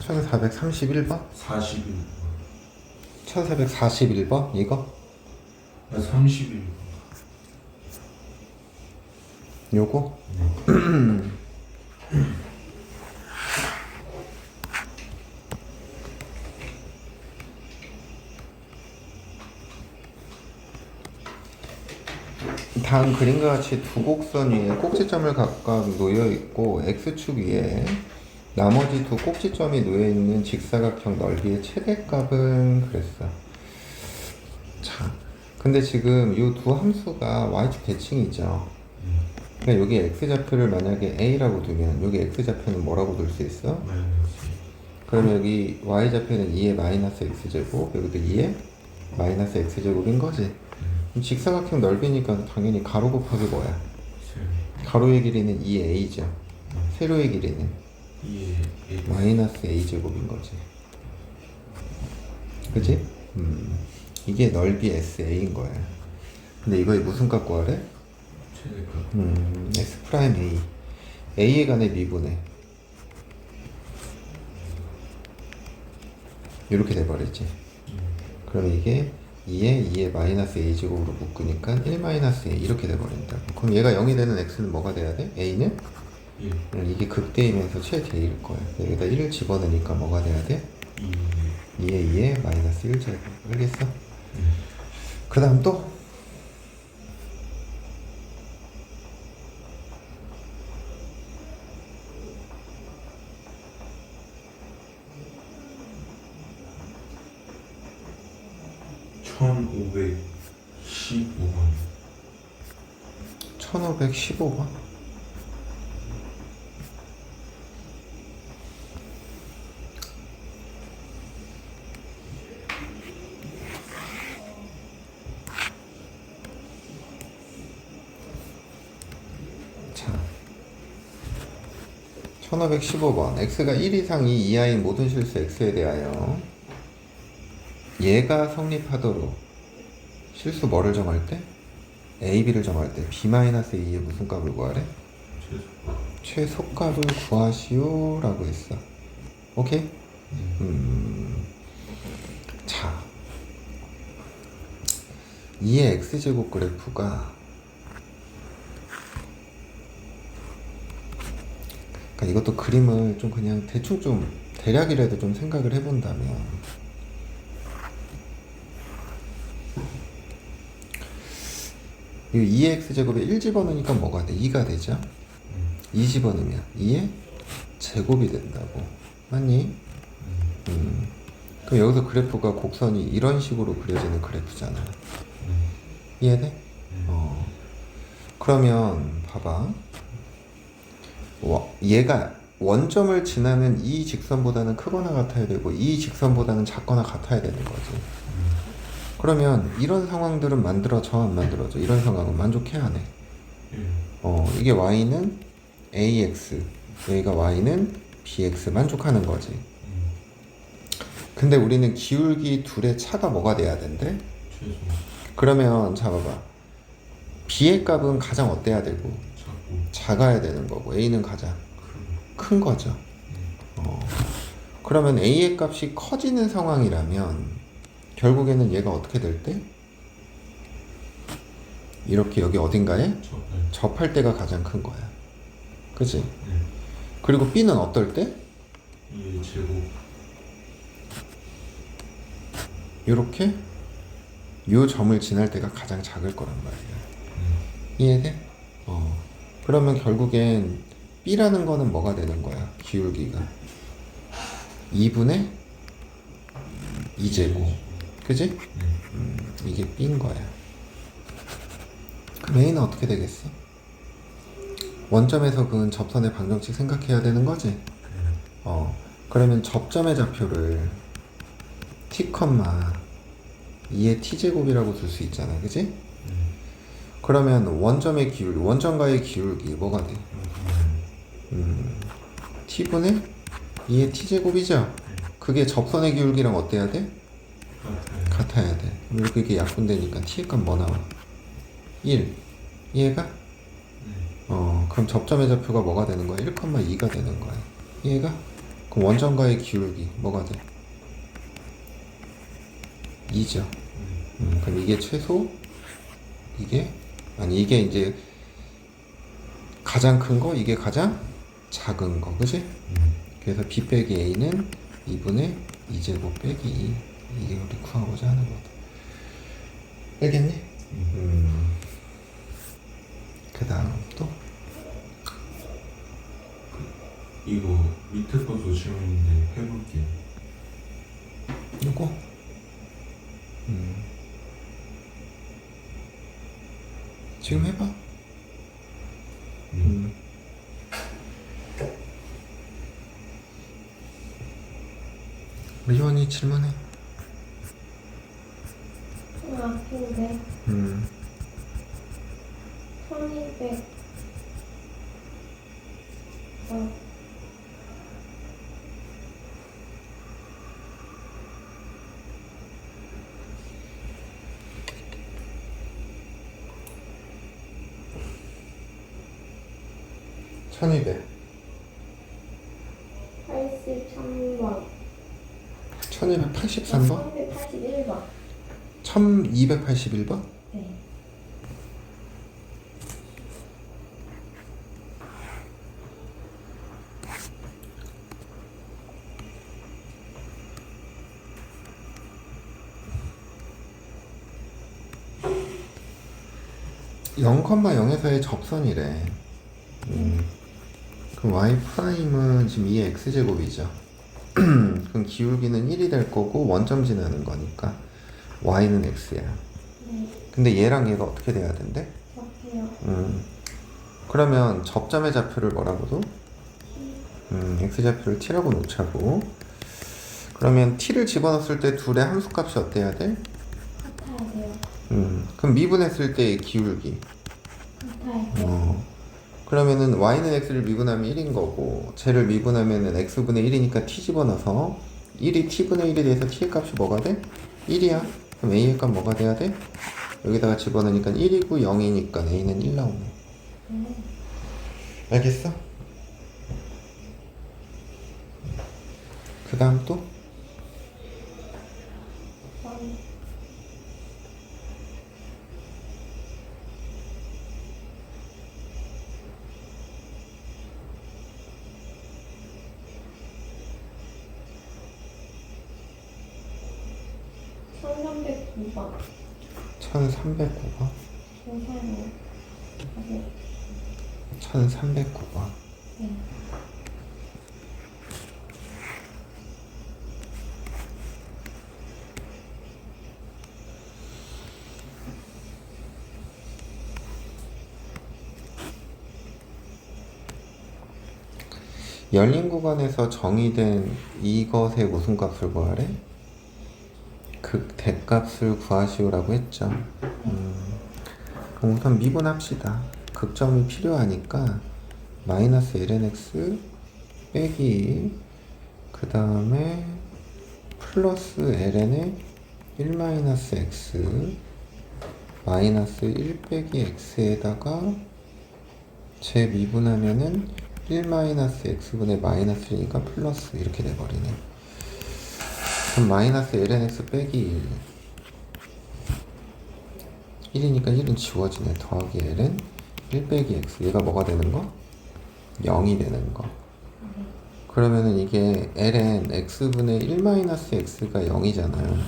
1431번? 41. 1441번? 이거? 31. 요거? 다음 그림과 같이 두 곡선 위에 꼭지점을 각각 놓여 있고 X축 위에 나머지 두 꼭지점이 놓여 있는 직사각형 넓이의 최대값은 그랬어. 자, 근데 지금 이 두 함수가 Y축 대칭이죠. 그러니까 여기 X좌표를 만약에 A라고 두면 여기 X좌표는 뭐라고 둘 수 있어? 그러면 여기 Y좌표는 2의 마이너스 X제곱, 여기도 2의 마이너스 X제곱인 거지. 그럼 직사각형 넓이니까 당연히 가로 곱하기 뭐야? 가로의 길이는 2A죠. 세로의 길이는 마이너스 A제곱인 거지. 그치? 이게 넓이 SA인 거야. 근데 이거에 무슨 값 구하래? S 프라임 A. A에 관해 미분해. 이렇게 돼버리지. 그럼 이게 2의 마이너스 A제곱으로 묶으니까 1 마이너스 A 이렇게 돼버린다. 그럼 얘가 0이 되는 X는 뭐가 돼야 돼? A는? 이게 극대이면서 최대일 거야. 여기다 1을 집어넣으니까 뭐가 돼야 돼? 2의 마이너스 1제곱. 알겠어? 그 다음 또? (1515번) 1515번? 자, 1515번. x가 1 이상이 이하인 모든 실수 x에 대하여 얘가 성립하도록 실수 뭐를 정할 때? a, b를 정할 때 b-a의 무슨 값을 구하래? 최소값을 구하시오 라고 했어. 오케이? 자, 2의 x제곱 그래프가 그러니까 이것도 그림을 좀 그냥 대충 좀 대략이라도 좀 생각을 해본다면 이 2의 x제곱에 1 집어넣으니까 뭐가 돼? 2가 되죠? 2 집어넣으면 2의 제곱이 된다고. 맞니? 그럼 여기서 그래프가 곡선이 이런 식으로 그려지는 그래프잖아. 이해돼? 그러면 봐봐. 얘가 원점을 지나는 이 직선보다는 크거나 같아야 되고 이 직선보다는 작거나 같아야 되는 거지. 그러면 이런 상황들은 만들어져 안 만들어져? 이런 상황은 만족해야 하네. 이게 y는 ax, 여기가 y는 bx 만족하는 거지. 근데 우리는 기울기 둘의 차가 뭐가 돼야 된대? 그러면 자 봐봐. b의 값은 가장 어때야 되고 작아야 되는 거고 a는 가장 큰 거죠. 그러면 a의 값이 커지는 상황이라면 결국에는 얘가 어떻게 될 때? 이렇게 여기 어딘가에 접할 때가 가장 큰 거야. 그치? 그리고 b는 어떨 때? 제곱. 이렇게 요 점을 지날 때가 가장 작을 거란 말이야. 이해돼? 그러면 결국엔 b라는 거는 뭐가 되는 거야? 기울기가 2분의 2제곱. 그지? 이게 b인 거야. 그럼 a는 어떻게 되겠어? 원점에서 그은 접선의 방정식 생각해야 되는 거지? 그러면 접점의 좌표를 t, 2의 t제곱이라고 둘 수 있잖아. 그지? 그러면 원점의 기울기, 원점과의 기울기 뭐가 돼? t분의 2의 t제곱이죠? 그게 접선의 기울기랑 어때야 돼? 같아야 돼. 이렇게 이게 약분되니까 t의 값 뭐 나와? 1. 이해가? 그럼 접점의 좌표가 뭐가 되는 거야? 1,2가 되는 거야. 이해가? 그럼 원점과의 기울기 뭐가 돼? 2죠. 그럼 이게 최소, 이게 이제 가장 큰 거, 이게 가장 작은 거, 그지? 그래서 b 빼기 a는 2분의 2제곱 빼기 2. 이게 우리 구하고자 하는 거다. 알겠니? 그 다음 또 이거 밑에 것도 질문인데 해볼게요. 요거 지금 해봐. 리원이 질문해. 앞인데 1200 1200 83번 1283번 381번 1281번 네. (0, 0에서의 접선이래. 그럼 y 프라임은 지금 2의 x제곱이죠. 그럼 기울기는 1이 될 거고 원점 지나는 거니까 y는 x야. 네. 근데 얘랑 얘가 어떻게 돼야 된대? 맞아요. 그러면 접점의 좌표를 뭐라고 둬? x좌표를 t라고 놓자고. 그러면 t를 집어넣었을 때 둘의 함수값이 어때야 돼? 같아야 돼요. 그럼 미분했을 때의 기울기. 같아야 돼요. 그러면은 y는 x를 미분하면 1인 거고 쟤를 미분하면은 x분의 1이니까 t 집어넣어서 1이 t분의 1에 대해서 t의 값이 뭐가 돼? 1이야. 그럼 a의 값 뭐가 돼야 돼? 여기다가 집어넣으니까 1이고 0이니까 a는 1 나오네. 알겠어? 그 다음 또? (1309번) 1309번 괜찮아요. 1309번 네. 열린 구간에서 정의된 이것의 무슨 값을 구하래? 극대값을 구하시오라고 했죠. 그럼 우선 미분합시다. 극점이 필요하니까 마이너스 lnx 빼기 그 다음에 플러스 ln의 1 마이너스 x 마이너스 1 빼기 x에다가 제 미분하면은 1 마이너스 x분의 마이너스 1이니까 플러스 이렇게 돼버리네. 그럼 마이너스 lnx 빼기 1 1이니까 1은 지워지네. 더하기 ln 1 빼기 x 얘가 뭐가 되는 거? 0이 되는 거. 그러면은 이게 ln x분의 1 마이너스 x가 0이잖아요.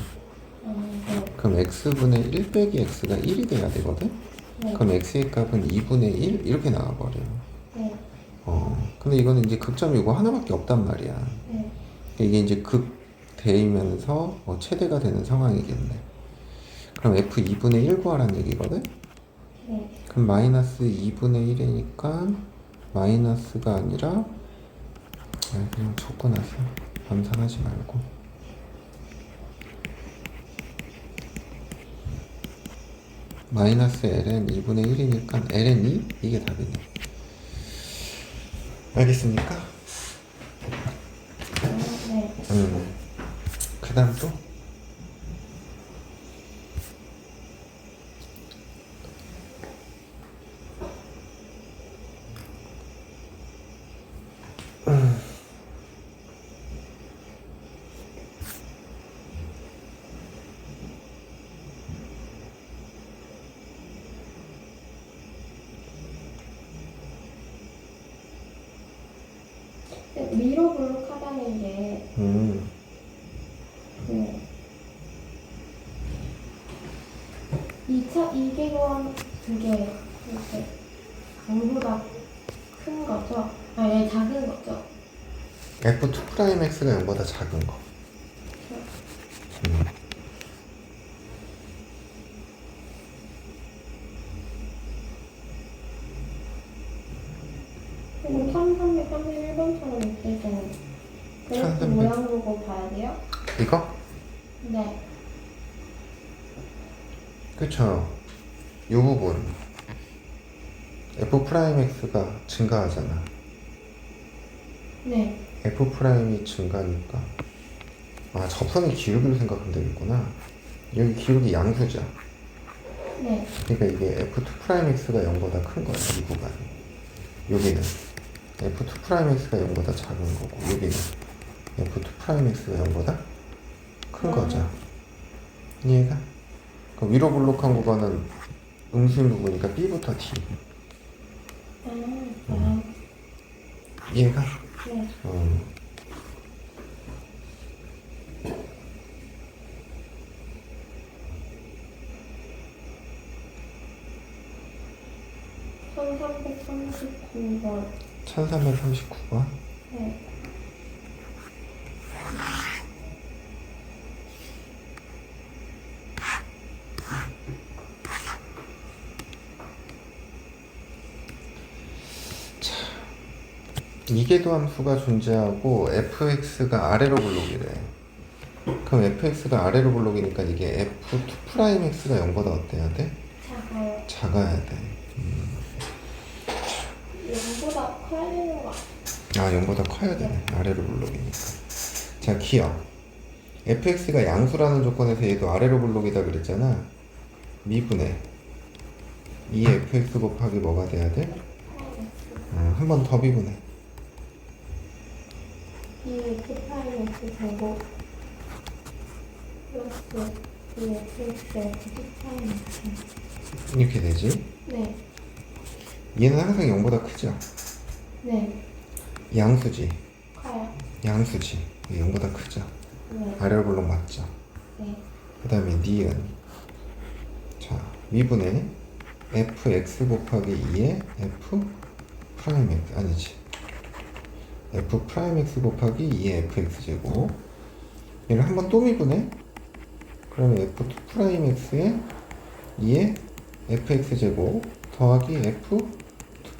그럼 x분의 1 빼기 x가 1이 돼야 되거든? 네. 그럼 x의 값은 2분의 1 이렇게 나와버려요. 네. 근데 이거는 이제 극점이고 하나밖에 없단 말이야. 네. 이게 이제 극대이면서 최대가 되는 상황이겠네. 그럼 f 2분의 1 구하라는 얘기거든? 네. 그럼 마이너스 2분의 1이니까 마이너스가 아니라 그냥 적고 나서 암산하지 말고 마이너스 ln 2분의 1이니까 ln 2? 이게 답이네. 알겠습니까? 네. 그 다음 또? 위로 블록하다는 게 이계관 그게 이렇게 강보다 큰 거죠? 아니 작은 거죠? F2'X가 0보다 작은 거. 그럼 1331번처럼 이렇게 좀 그래프 1300. 모양 보고 봐야 돼요? 이거? 네. 그쵸. 이 부분 F'X가 증가하잖아. 네. F'이 증가니까 접선의 기울기로 생각하면 되겠구나. 여기 기울기 양수죠. 네. 그러니까 이게 F2'X가 0보다 큰 거야, 이 구간이. 여기는 F2'X가 0보다 작은 거고, 여기는 F2'X가 0보다 큰 거죠. 이해가? 그럼 위로 블록한 구간은 음수인 부분이니까 B부터 D. 이해가? 네. (1339번) 1339번. 네. 이계도 함수가 존재하고 fx가 아래로 블록이래. 그럼 fx가 아래로 블록이니까 이게 f2'x가 0보다 어때야 돼? 작아요. 작아야 돼. 0보다 커야 되는 거. 0보다 커야 되네. 아래로 블록이니까. 자, 기억. fx가 양수라는 조건에서 얘도 아래로 블록이다 그랬잖아. 미분의 2fx 곱하기 뭐가 돼야 돼? 한 번 더 미분해. 이 F'(X) 제곱 플러스 이 Fx의 F'(X) 이렇게 되지. 네. 얘는 항상 0보다 크죠. 네. 양수지. 커요. 양수지. 0보다 크죠. 네. 아래로 블록 맞죠. 네. 그 다음에 니은. 자, 미분의 fx 곱하기 2의 f'x 아니지. f'x 곱하기 2의 fx 제곱. 얘를 한 번 또 미분해. 그러면 f2'x의 2의 fx 제곱 더하기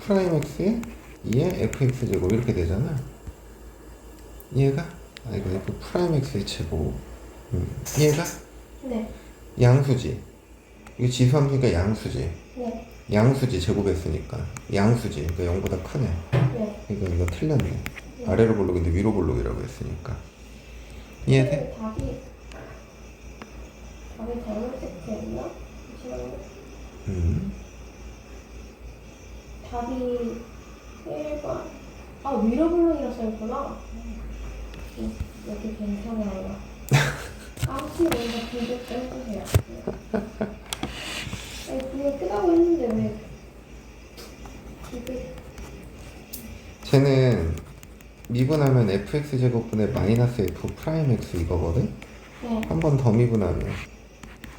f2'x의 2의 fx 제곱 이렇게 되잖아. 이해가? 이거 f'x의 제곱. 이해가? 네. 양수지. 이거 지수함수니까 양수지. 네. 양수지 제곱했으니까 양수지. 그러니까 0보다 크네. 네. 이거 틀렸네. 아래로 블록인데 위로 블록이라고 했으니까. 이해돼? 답이 잘못 체크했나? 답이 1번. 위로 블록이라 써있구나. 여기 괜찮아요. 혹시 뭔가 비교 좀 해주세요. 그냥 끄다고 했는데 왜 이게 쟤는 미분하면 fx 제곱분의 마이너스 f'(x) 이거거든? 네. 한 번 더 미분하면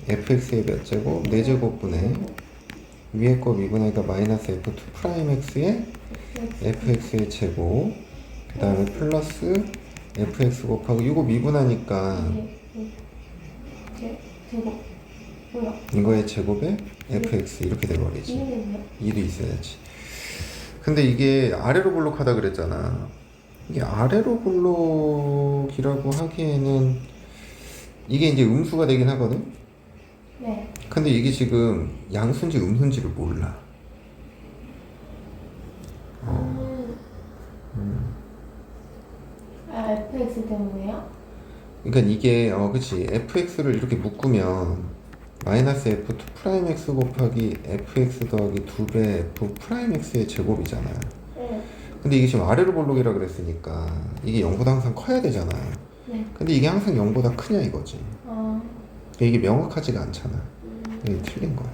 fx의 몇 제곱? 4제곱분의 위에 거 미분하니까 마이너스 f2'x의 fx의 제곱 그 다음에 플러스 fx 곱하기 이거 미분하니까 제곱 뭐야? 이거의 제곱에 fx 이렇게 돼버리지. 이유는요? 2도 있어야지. 근데 이게 아래로 블록하다 그랬잖아. 이게 아래로 블록이라고 하기에는 이게 이제 음수가 되긴 하거든. 네. 근데 이게 지금 양수인지 음수인지를 몰라. FX 때문에요? 그러니까 이게 그치 fx를 이렇게 묶으면 마이너스 f2'x 곱하기 fx 더하기 2배 f'x의 제곱이잖아. 네. 근데 이게 지금 아래로 볼록이라 그랬으니까 이게 0보다 항상 커야 되잖아. 네. 근데 이게 항상 0보다 크냐 이거지. 아. 그러니까 이게 명확하지가 않잖아. 이게 틀린 거야.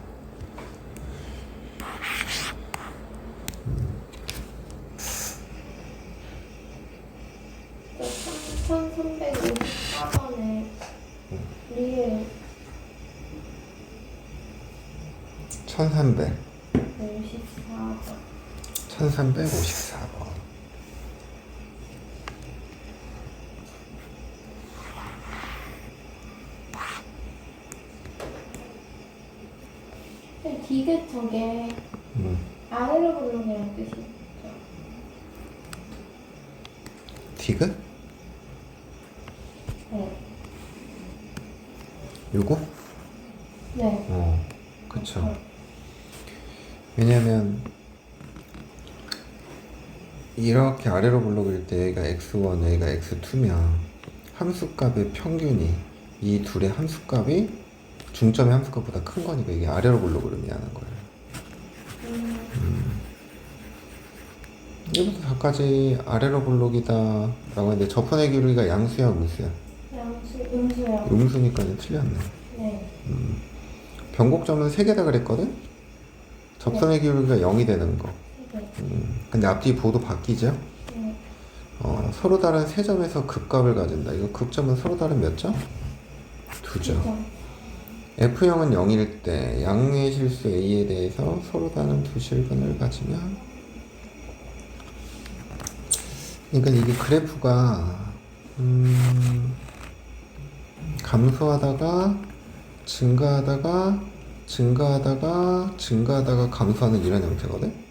1354번에 리을 1300 54번. 1354번. 디귿 저게 아래로 부르는 뜻이죠. 디귿? 네. 요거? 네. 그쵸. 왜냐면 이렇게 아래로 블록일 때 여기가 x1, 여기가 x2면 함수값의 평균이 이 둘의 함수값이 중점의 함수값보다 큰 거니까 이게 아래로 블록을 의미하는 거예요. 이것도 4까지 아래로 블록이다 라고 했는데 접선의 기울기가 양수야 음수야? 음수요. 음수니까 틀렸네. 네. 변곡점은 3개다 그랬거든? 접선의 기울기가 0이 되는 거. 네. 근데 앞뒤 보도 바뀌죠? 네. 서로 다른 세 점에서 극값을 가진다. 이거 극점은 서로 다른 몇 점? 2점. 그죠. F형은 0일 때 양의 실수 A에 대해서 서로 다른 두 실근을 가지면, 그러니까 이게 그래프가 감소하다가 증가하다가 감소하는 이런 형태거든.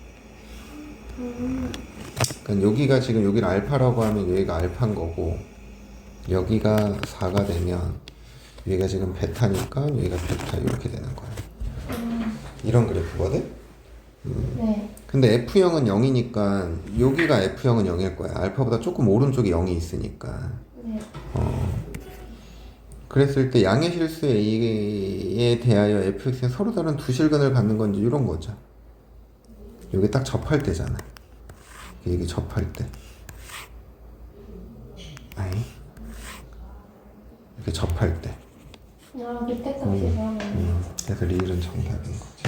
그러니까 여기가 지금 여기를 알파라고 하면 여기가 알파인 거고, 여기가 4가 되면 여기가 지금 베타니까 여기가 베타 이렇게 되는 거야. 이런 그래프거든. 네. 근데 F형은 0이니까 여기가 F형은 0일 거야. 알파보다 조금 오른쪽에 0이 있으니까. 네. 그랬을 때 양의 실수 A에 대하여 fx의 서로 다른 두 실근을 갖는 건지 이런 거죠. 여기 딱 접할 때잖아. 이게 접할 때. 아니. 이렇게 접할 때. 밑에 값이 그러면 그래서 리을은 정답인 거지.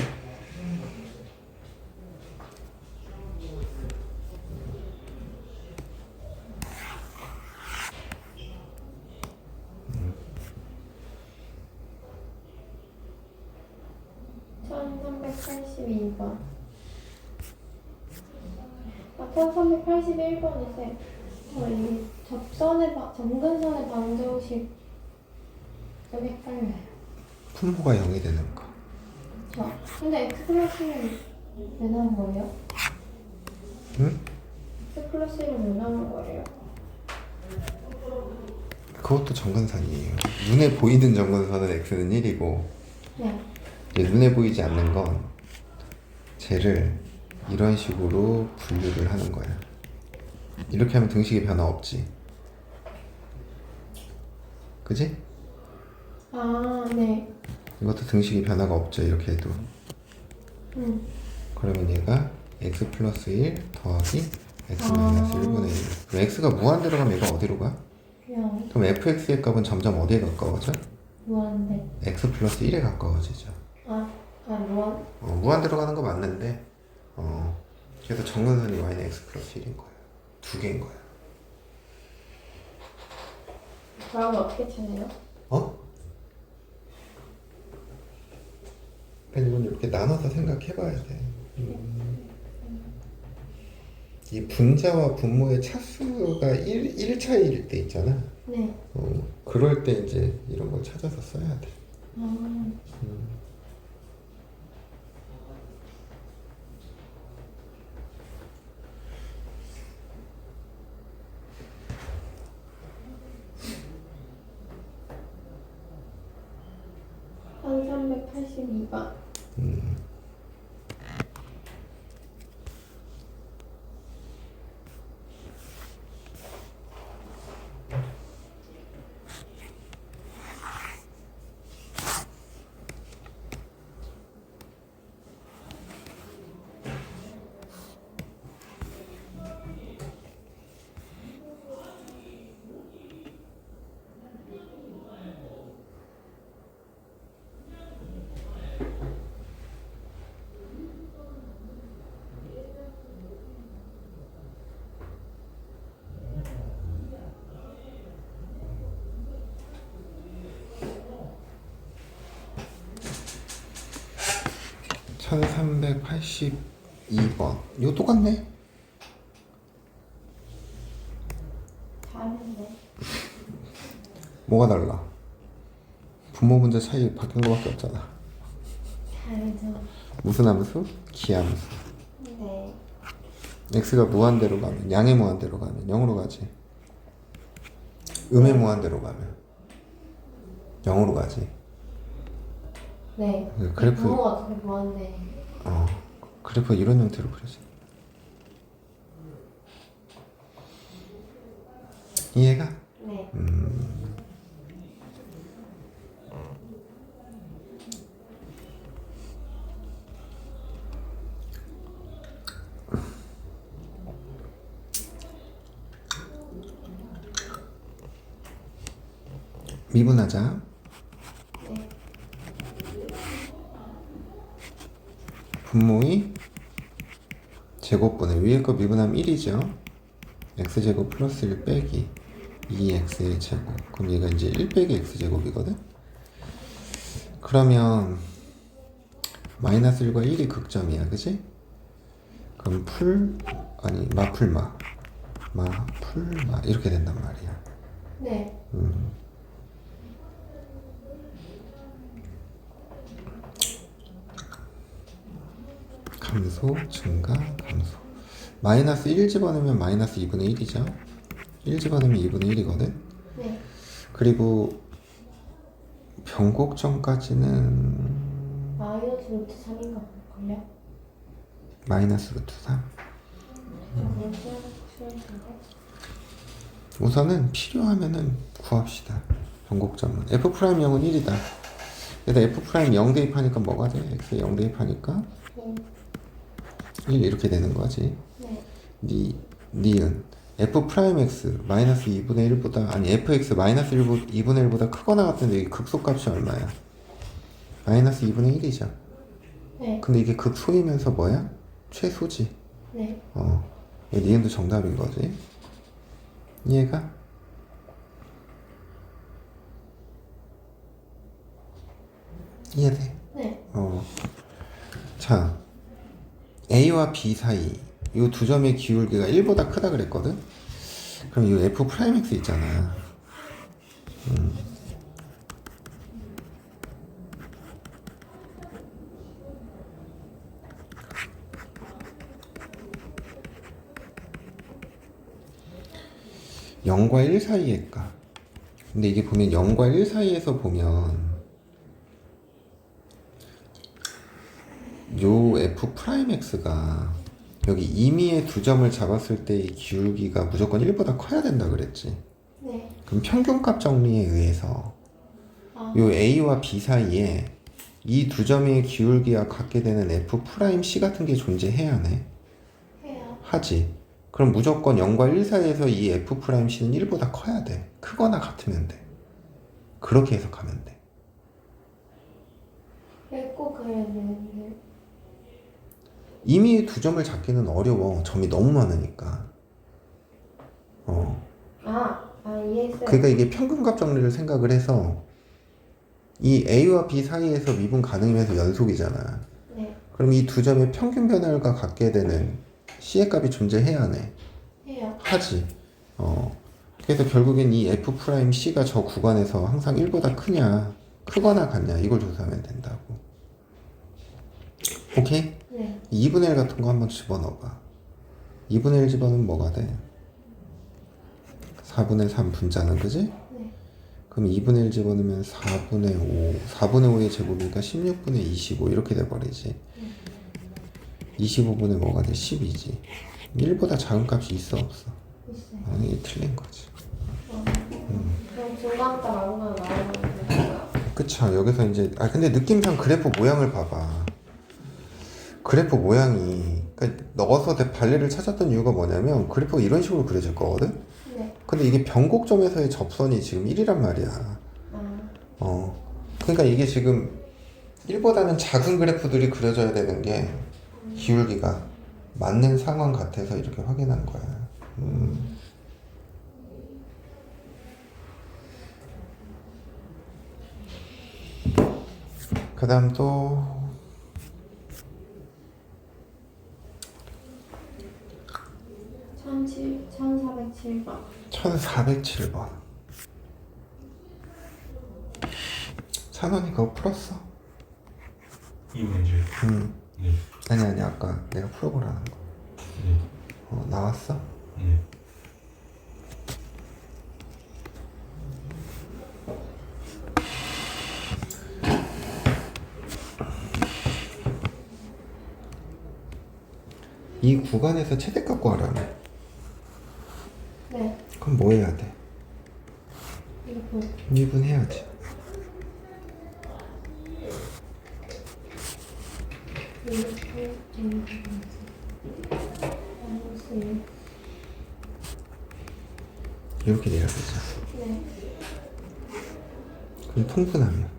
(1382번) 1381번인데 이 점근선의 방정식 좀 헷갈려요. 분모가 0이 되는 거. 근데 x 플러스는 왜 나온 거예요? 응? x 플러스 1은 왜 나온 거예요? 그것도 정근선이에요. 눈에 보이는 정근선은 x는 1이고, 네. 눈에 보이지 않는 건 쟤를 이런 식으로 분류를 하는 거야. 이렇게 하면 등식의 변화 없지. 그지? 아, 네. 이것도 등식의 변화가 없죠. 이렇게 해도. 그러면 얘가 x 플러스 1 더하기 x 마이너스 1분의 1. 그럼 x가 무한대로 가면 얘가 어디로 가? 그냥 그럼 fx의 값은 점점 어디에 가까워져? 무한대. x 플러스 1에 가까워지죠. 무한. 무한대로 가는 거 맞는데, 그래서 정근선이 y는 x 플러스 1인 거예요. 두 개인 거예요. 그럼 어떻게 찾아요? 그러니까 이건 이렇게 나눠서 생각해봐야 돼. 이 분자와 분모의 차수가 1 차이일 때 있잖아. 네. 그럴 때 이제 이런 걸 찾아서 써야 돼. (1382번) 1382번. 이거 똑같네. 다른데. 뭐가 달라? 분모 문제 차이 바뀐 거밖에 없잖아. 다르죠. 무슨 함수? 기함수. 네. x가 무한대로 가면, 양의 무한대로 가면 0으로 가지. 음의 무한대로 가면 0으로 가지. 네. 그래프, 부모가 어떻게 뭐한데? 그래프 이런 형태로 그려져. 이해가? 네. 미분하자. 네. 분모의 제곱분의 위에 거 미분하면 1이죠. x제곱 플러스 1 빼기 2x의 제곱. 그럼 얘가 이제 1 빼기 x제곱이거든. 그러면 마이너스 1과 1이 극점이야, 그지? 그럼 마풀마 이렇게 된단 말이야. 네. 감소, 증가, 감소. 마이너스 1 집어넣으면 마이너스 2분의 1이죠. 1 집어넣으면 2분의 1이거든. 네. 그리고 변곡점까지는 마이너스 루트 3인가 걸요? 마이너스 루트 3. 그럼 싫은데? 우선은 필요하면은 구합시다. 변곡점은 f'0은 1이다. 여기다 f' 0 대입하니까 뭐가 돼? x에 0 대입하니까 1 이렇게 되는 거지. 네. 니은 f'x 마이너스 2분의 1보다 아니 fx 마이너스 2분의 1보다 크거나 같은데 이 극소값이 얼마야? 마이너스 2분의 1이죠. 네. 근데 이게 극소이면서 뭐야? 최소지. 네. 니은도 정답인 거지. 이해가? 이해돼? 네. 자, A와 B 사이 이 두 점의 기울기가 1보다 크다 그랬거든? 그럼 이 F'X 있잖아. (0과 1) 사이의 값. 근데 이게 보면 0과 1 사이에서 보면 요 F'X가 여기 임의의 두 점을 잡았을 때의 기울기가 무조건 1보다 커야 된다 그랬지. 네. 그럼 평균값 정리에 의해서 요 A와 B 사이에 이 두 점의 기울기와 같게 되는 F'C 같은 게 존재해야 해. 해요. 하지. 그럼 무조건 0과 1 사이에서 이 F'C는 1보다 커야 돼. 크거나 같으면 돼. 그렇게 해석하면 돼. 왜 꼭 그래야 되는데? 이미 두 점을 잡기는 어려워. 점이 너무 많으니까. 이해했어요. 그러니까 이게 평균값 정리를 생각을 해서 이 A와 B 사이에서 미분 가능이면서 연속이잖아. 네. 그럼 이 두 점의 평균 변화율과 같게 되는 C의 값이 존재해야 하네. 해요. 하지. 그래서 결국엔 이 F'C가 저 구간에서 항상 1보다 크냐, 크거나 같냐 이걸 조사하면 된다고. 오케이? 네. 2분의 1 같은 거 한번 집어넣어봐. 2분의 1 집어넣으면 뭐가 돼? 4분의 3 분자는 그지? 네. 그럼 2분의 1 집어넣으면 4분의 5 4분의 5의 제곱이니까 16분의 25 이렇게 돼버리지. 25분의 뭐가 돼? 12지. 1보다 작은 값이 있어 없어? 있어요. 이게 틀린 거지. 그럼 중간값 아무거나 나오면 되나요? 그쵸. 여기서 이제 근데 느낌상 그래프 모양을 봐봐. 그래프 모양이 그러니까 넣어서 발레를 찾았던 이유가 뭐냐면 그래프가 이런 식으로 그려질 거거든? 네. 근데 이게 변곡점에서의 접선이 지금 1이란 말이야. 그러니까 이게 지금 1보다는 작은 그래프들이 그려져야 되는 게 기울기가 맞는 상황 같아서 이렇게 확인한 거야. 그 다음 또 1407번. 찬원이 그거 풀었어? 이 문제. 네. 아니 아까 내가 풀어보라는 거. 네. 나왔어? 네. 이 구간에서 최대값 구하라네. 네. 그럼 뭐 해야 돼? 1분. 2분 해야지. 이렇게 내야 되죠. 네. 그럼 통분하면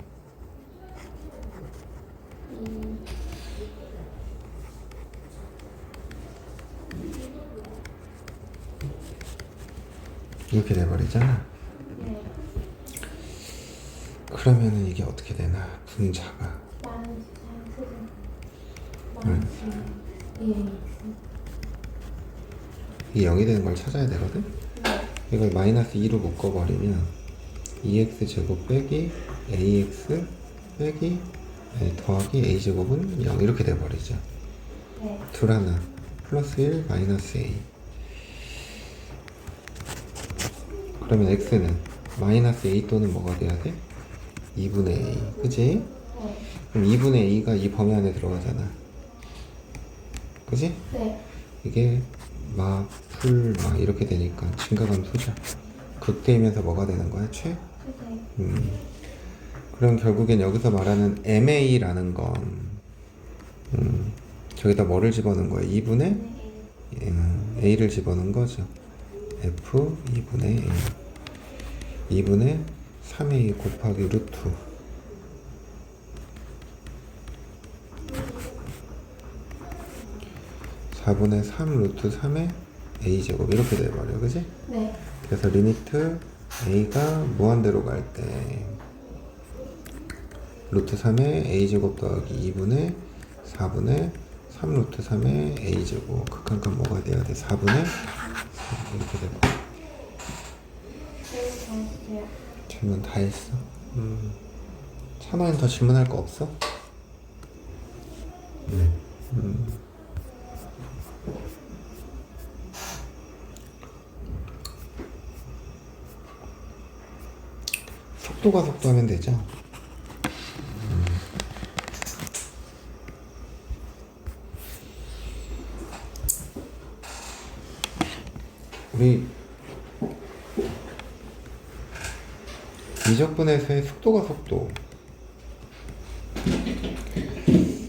이렇게 돼버리잖아. 네. 그러면은 이게 어떻게 되나? 분자가 이게 0이 되는 걸 찾아야 되거든? 이걸 마이너스 2로 묶어버리면 2x 제곱 빼기 ax 빼기 더하기 a제곱은 0 이렇게 돼버리죠. 네. 둘 하나 플러스 1 마이너스 a. 그러면 x는 마이너스 a 또는 뭐가 돼야 돼? 2분의 a. 그지? 네. 그럼 2분의 a가 이 범위 안에 들어가잖아. 그지? 네. 이게 풀마 이렇게 되니까 증가감수죠. 극대이면서 뭐가 되는 거야? 최? 네. 그럼 결국엔 여기서 말하는 MA라는 건 저기다 뭐를 집어넣은 거야? 2분의 A를 집어넣은 거죠. F 2분의 A 2분의 3A 곱하기 루트 4분의 3 루트 3의 A제곱 이렇게 돼버려. 그지? 네. 그래서 리미트 A가 무한대로 갈 때 루트 3의 A제곱 더하기 2분의 4분의 3 루트 3의 A제곱 극한값 뭐가 돼야 돼? 4분의 3 이렇게 돼버려. 질문 다 했어? 찬호는 더 질문할 거 없어? 네. 속도가 속도하면 되죠? 우리 미적분에서의 속도가 속도.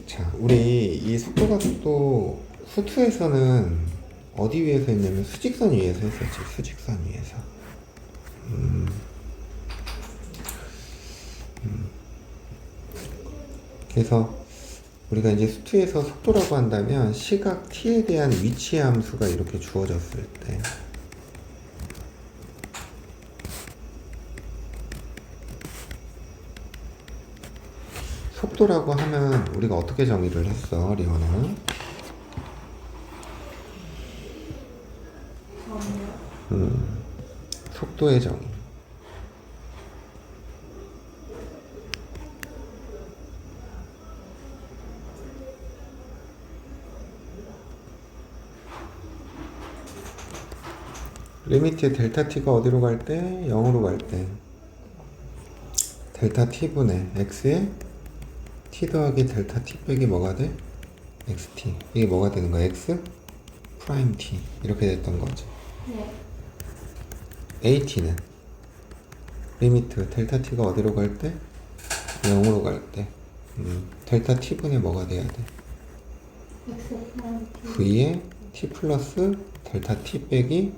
자, 우리 이 속도가 속도 수투에서는 어디 위에서 했냐면 수직선 위에서 했었지. 수직선 위에서. 그래서 우리가 이제 수투에서 속도라고 한다면 시각 t에 대한 위치 함수가 이렇게 주어졌을 때 속도라고 하면 우리가 어떻게 정의를 했어, 리원아? 속도의 정의. 리미트 델타 t가 어디로 갈 때? 0으로 갈 때 델타 t분의 x에 t 더하기 델타 t 빼기 뭐가 돼? xt. 이게 뭐가 되는 거야? x 프라임 t 이렇게 됐던 거지. 네. at는 리미트 델타 t가 어디로 갈 때? 0으로 갈 때 델타 t분의 뭐가 돼야 돼? v에 t 플러스 델타 t 빼기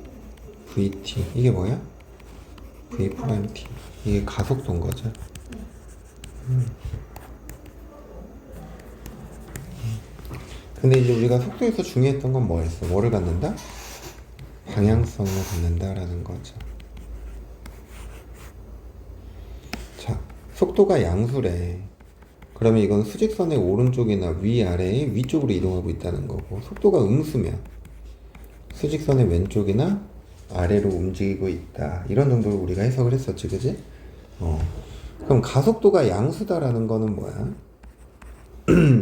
vt. 이게 뭐야? v 프라임 t. 이게 가속도인 거죠. 근데 이제 우리가 속도에서 중요했던 건 뭐였어? 뭐를 갖는다? 방향성을 갖는다라는 거죠. 자, 속도가 양수래. 그러면 이건 수직선의 오른쪽이나 위아래에 위쪽으로 이동하고 있다는 거고, 속도가 음수면 수직선의 왼쪽이나 아래로 움직이고 있다. 이런 정도로 우리가 해석을 했었지, 그지? 그럼 가속도가 양수다라는 거는 뭐야?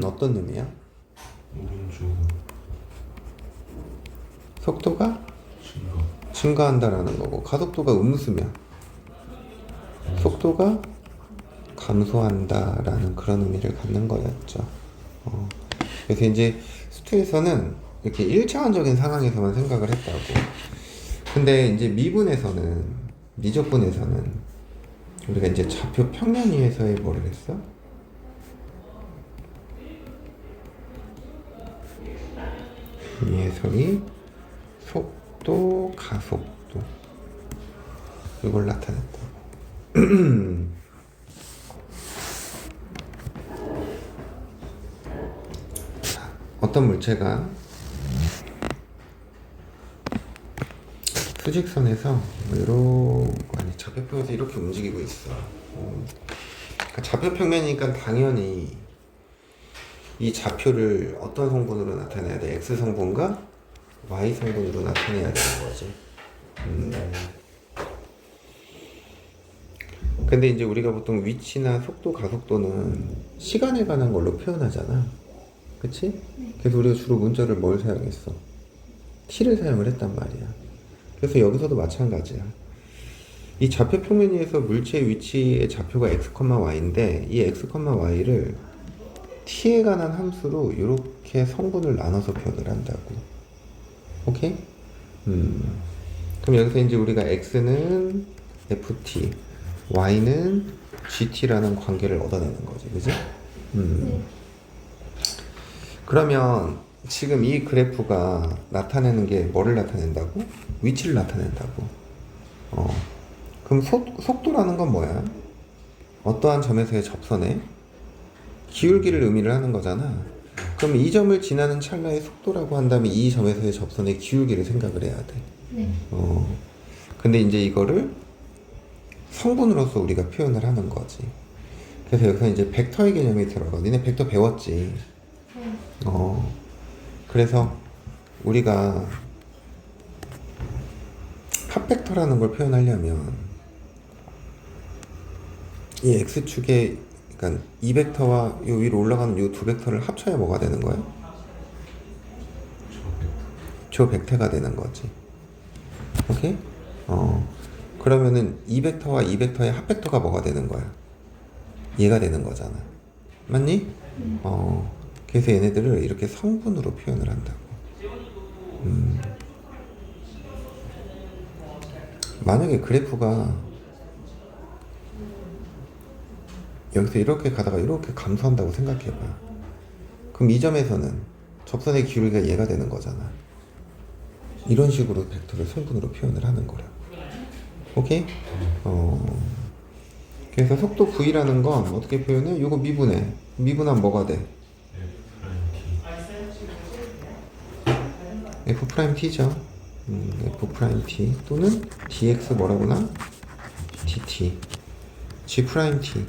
어떤 의미야? 오른쪽 속도가 증가. 증가한다라는 거고, 가속도가 음수면 속도가 감소한다라는 그런 의미를 갖는 거였죠. 그래서 이제 수투에서는 이렇게 1차원적인 상황에서만 생각을 했다고. 근데 이제 미적분에서는 우리가 이제 좌표 평면 위에서의 뭐를 했어? 위에서의 속도, 가속도 이걸 나타냈다고. 어떤 물체가 수직선에서 좌표평에서 이렇게 움직이고 있어. 그러니까 좌표평면이니까 당연히 이 좌표를 어떤 성분으로 나타내야 돼? X 성분과 Y 성분으로 나타내야 되는 거지. 근데 이제 우리가 보통 위치나 속도, 가속도는 시간에 관한 걸로 표현하잖아. 그치? 그래서 우리가 주로 문자를 뭘 사용했어? t를 사용을 했단 말이야. 그래서 여기서도 마찬가지야. 이 좌표 평면 위에서 물체의 위치의 좌표가 x, y인데 이 x, y를 t에 관한 함수로 이렇게 성분을 나눠서 표현을 한다고. 오케이? 그럼 여기서 이제 우리가 x는 ft, y는 gt라는 관계를 얻어내는 거지, 그지? 그러면 지금 이 그래프가 나타내는 게 뭐를 나타낸다고? 위치를 나타낸다고. 그럼 속도라는 건 뭐야? 어떠한 점에서의 접선의 기울기를 의미를 하는 거잖아. 그럼 이 점을 지나는 찰나의 속도라고 한다면 이 점에서의 접선의 기울기를 생각을 해야 돼. 네. 근데 이제 이거를 성분으로서 우리가 표현을 하는 거지. 그래서 여기서 이제 벡터의 개념이 들어가. 니네 벡터 배웠지? 그래서 우리가 합벡터라는 걸 표현하려면 이 x축에 그러니까 이 벡터와 요 위로 올라가는 요 두 벡터를 합쳐야 뭐가 되는 거야? 조 벡터가 되는 거지. 오케이? 그러면은 이 벡터와 이 벡터의 합벡터가 뭐가 되는 거야? 얘가 되는 거잖아. 맞니? 그래서 얘네들을 이렇게 성분으로 표현을 한다고. 만약에 그래프가 여기서 이렇게 가다가 이렇게 감소한다고 생각해봐. 그럼 이 점에서는 접선의 기울기가 얘가 되는 거잖아. 이런 식으로 벡터를 성분으로 표현을 하는 거라고. 오케이? 그래서 속도 V라는 건 어떻게 표현해? 이거 미분해. 미분하면 뭐가 돼? F'T죠. F'T 또는 dx 뭐라구나? dt G'T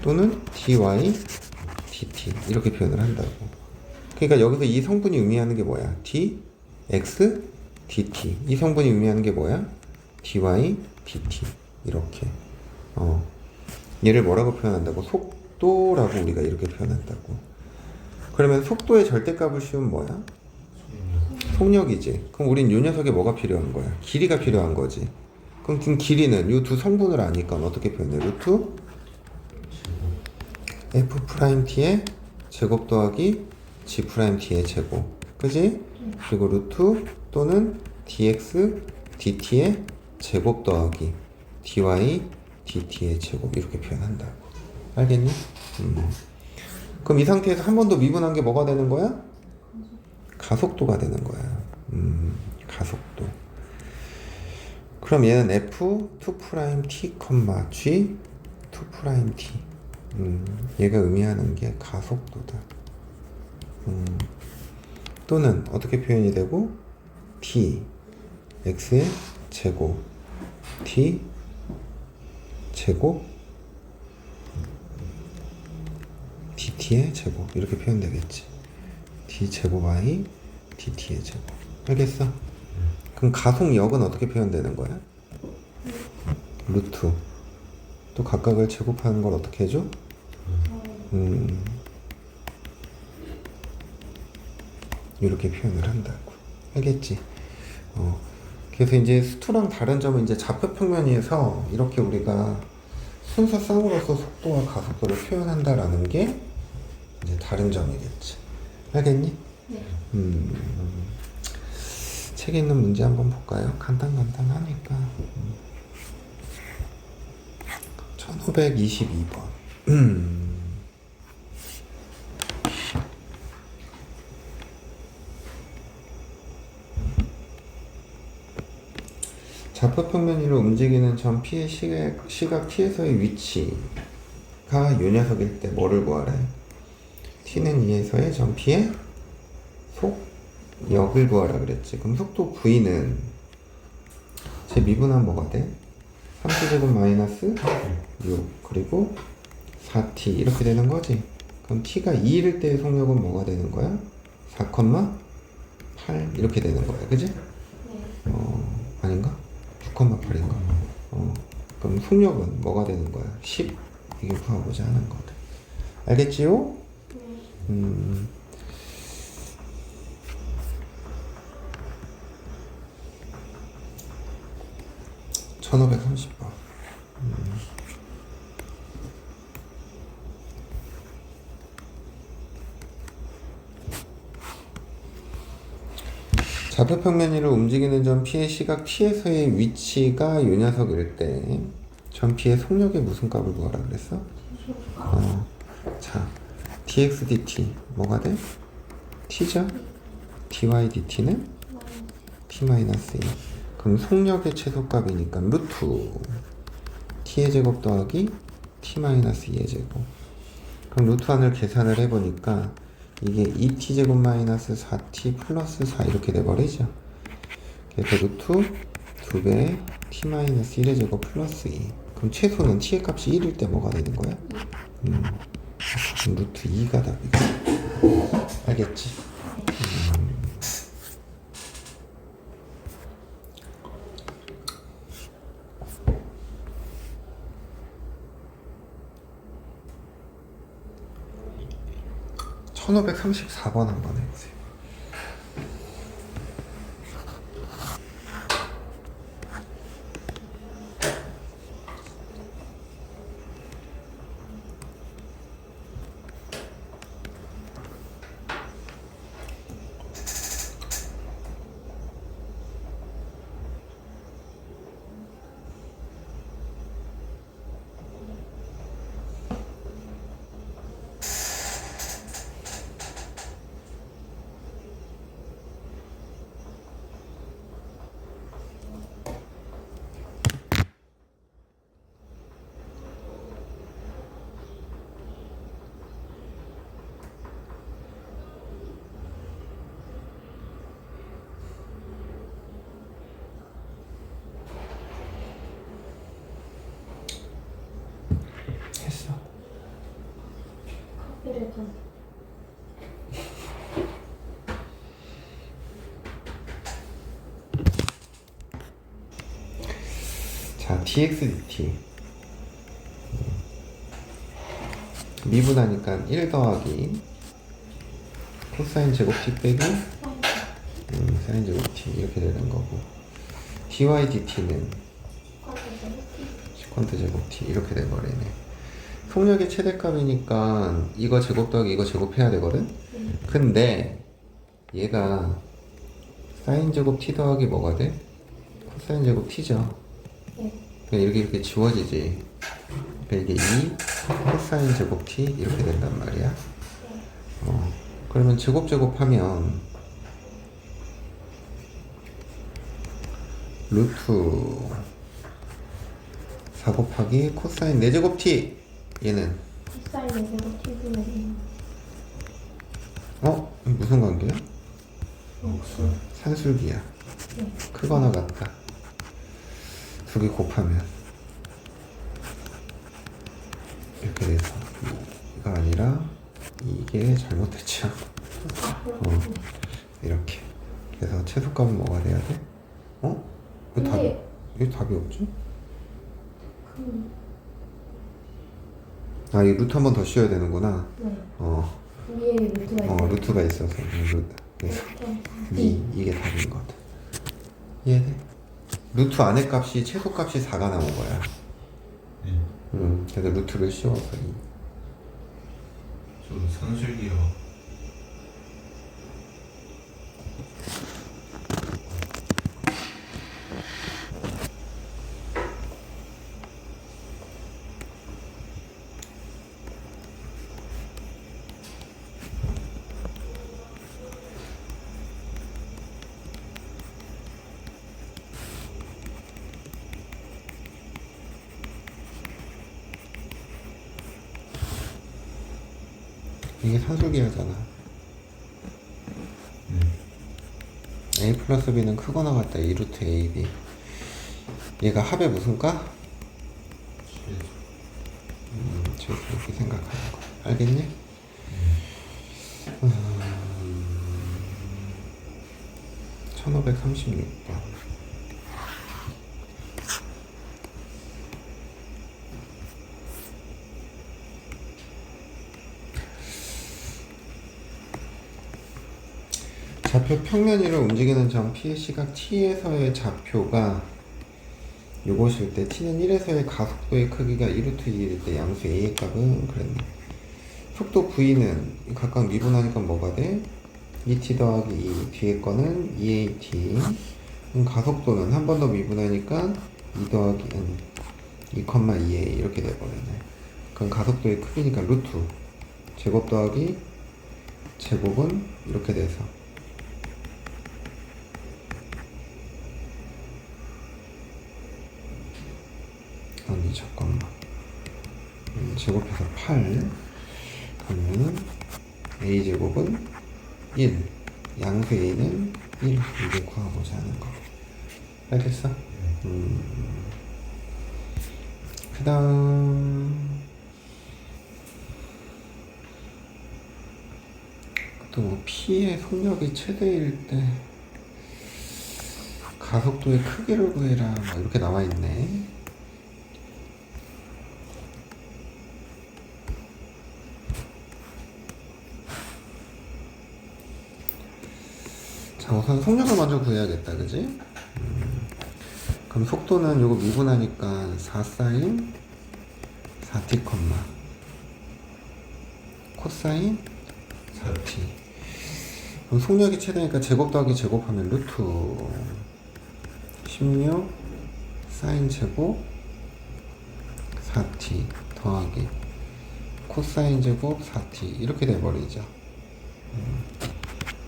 또는 dy dt 이렇게 표현을 한다고. 그러니까 여기서 이 성분이 의미하는 게 뭐야? dx dt 이 성분이 의미하는 게 뭐야? dy dt 이렇게. 얘를 뭐라고 표현한다고? 속도라고 우리가 이렇게 표현한다고. 그러면 속도의 절대값을 씌우면 뭐야? 속력이지. 그럼 우린 이 녀석에 뭐가 필요한 거야? 길이가 필요한 거지. 그럼 길이는 이 두 성분을 아니까 어떻게 표현해? 루트 F'T의 제곱 더하기 G'T의 제곱. 그지? 그리고 루트 또는 dx dt의 제곱 더하기 dy dt의 제곱 이렇게 표현한다고. 알겠니? 그럼 이 상태에서 한 번 더 미분한 게 뭐가 되는 거야? 가속도가 되는 거야. 가속도. 그럼 얘는 F2'T, G 2'T. 얘가 의미하는 게 가속도다. 또는 어떻게 표현이 되고? T, X의 제곱, T 제곱, DT의 제곱 이렇게 표현되겠지. D 제곱 I, DT의 제곱. 알겠어? 그럼 가속역은 어떻게 표현되는 거야? 루트. 또 각각을 제곱하는 걸 어떻게 해줘? 이렇게 표현을 한다고. 알겠지? 그래서 이제 수투랑 다른 점은 이제 좌표평면에서 이렇게 우리가 순서 쌍으로서 속도와 가속도를 표현한다라는 게 이제 다른 점이겠지. 알겠니? 네. 책에 있는 문제 한번 볼까요? 간단하니까. 1522번. 좌표평면 위로 움직이는 점 P의 시각 T에서의 위치가 요 녀석일 때 뭐를 구하래? T는 2에서의 점 P의 속역을 구하라 그랬지. 그럼 속도 V는 제 미분하면 뭐가 돼? 3t제곱 마이너스 6 그리고 4t 이렇게 되는 거지. 그럼 t가 2일 때의 속력은 뭐가 되는 거야? 4,8 이렇게 되는 거야. 그지? 네. 아닌가? 6,8인가? 그럼 속력은 뭐가 되는 거야? 10 이게 구하고자 하는 거다. 알겠지요? 네. 1530번. 좌표평면 위로 움직이는 점 P의 시각 T에서의 위치가 요 녀석일 때 점 P의 속력의 무슨 값을 구하라 그랬어? 자, dx dt 뭐가 돼? t죠? dy dt는 t-1. 그럼 속력의 최소값이니까 루트 t의 제곱 더하기 t-2의 제곱. 그럼 루트 안을 계산을 해보니까 이게 2t 제곱 마이너스 4t 플러스 4 이렇게 돼버리죠. 그래서 루트 2배 t-1의 제곱 플러스 2. 그럼 최소는 t의 값이 1일 때 뭐가 되는 거야? 그럼 루트 2가 답이고. 알겠지? 1534번 한번 해보세요. 했어. 커피를 좀. 자, dx dt 미분하니까 1 더하기 코사인 제곱 t 빼기 사인 제곱 t 이렇게 되는 거고, dy dt는 시컨트 제곱 t 이렇게 돼버리네. 속력의 최대값이니까 이거 제곱 더하기 이거 제곱해야 되거든? 근데 얘가 사인 제곱 t 더하기 뭐가 돼? 코사인 제곱 t죠. 그냥 이렇게 지워지지. 그러니까 이게 2 코사인 제곱 t 이렇게 된단 말이야. 그러면 제곱하면 루트 4 곱하기 코사인 4제곱 t. 얘는 코사인 4제곱 t분의 무슨 관계야? 2. 산술기야. 네. 크거나 같다. 두 개 곱하면 이렇게 돼서 이거 아니라 이게 잘못됐죠. 이렇게. 그래서 최소값은 뭐가 돼야 돼? 어? 왜 답이, 근데 왜 답이 없지? 그 아, 이 루트 한 번 더 씌워야 되는구나. 네. 어, 위에 루트가 있어요. 루트가 있어서. 루트. 그래서 이렇게 이게 답인 것 같아. 이해돼? 루트 안의 값이 최소값이 4가 나온 거야. 네. 그래서 루트를 씌워서 저도 산술기요. 이게 산술기하잖아. A 플러스 B는 크거나 같다. 2루트 AB. 얘가 합의 무슨 가? 최소 이렇게 생각하는 거야. 알겠니? 1536번. 좌표 평면 위를 움직이는 점 P의 시각 T에서의 좌표가 요것일 때 T는 1에서의 가속도의 크기가 2루트 2일 때 양수 A의 값은 그랬네. 속도 V는 각각 미분하니까 뭐가 돼? 2t 더하기 2 뒤에 거는 2at. 가속도는 한 번 더 미분하니까 2 더하기 2,2a 이렇게 돼버리네. 그럼 가속도의 크기니까 루트 제곱 더하기 제곱은 이렇게 돼서 아니 잠깐만 제곱해서 8 그러면은 a제곱은 1 양수 a는 1 이게 구하고자 하는 거 알겠어? 그 다음 또 뭐 P의 속력이 최대일 때 가속도의 크기를 구해라 뭐 이렇게 나와 있네. 자, 우선 속력을 먼저 구해야겠다, 그지? 그럼 속도는 요거 미분하니까 4 사인 4t 콤마 코사인 4t. 그럼 속력이 최대니까 제곱 더하기 제곱하면 루트 16 사인 제곱 4t 더하기 코사인 제곱 4t 이렇게 돼버리죠.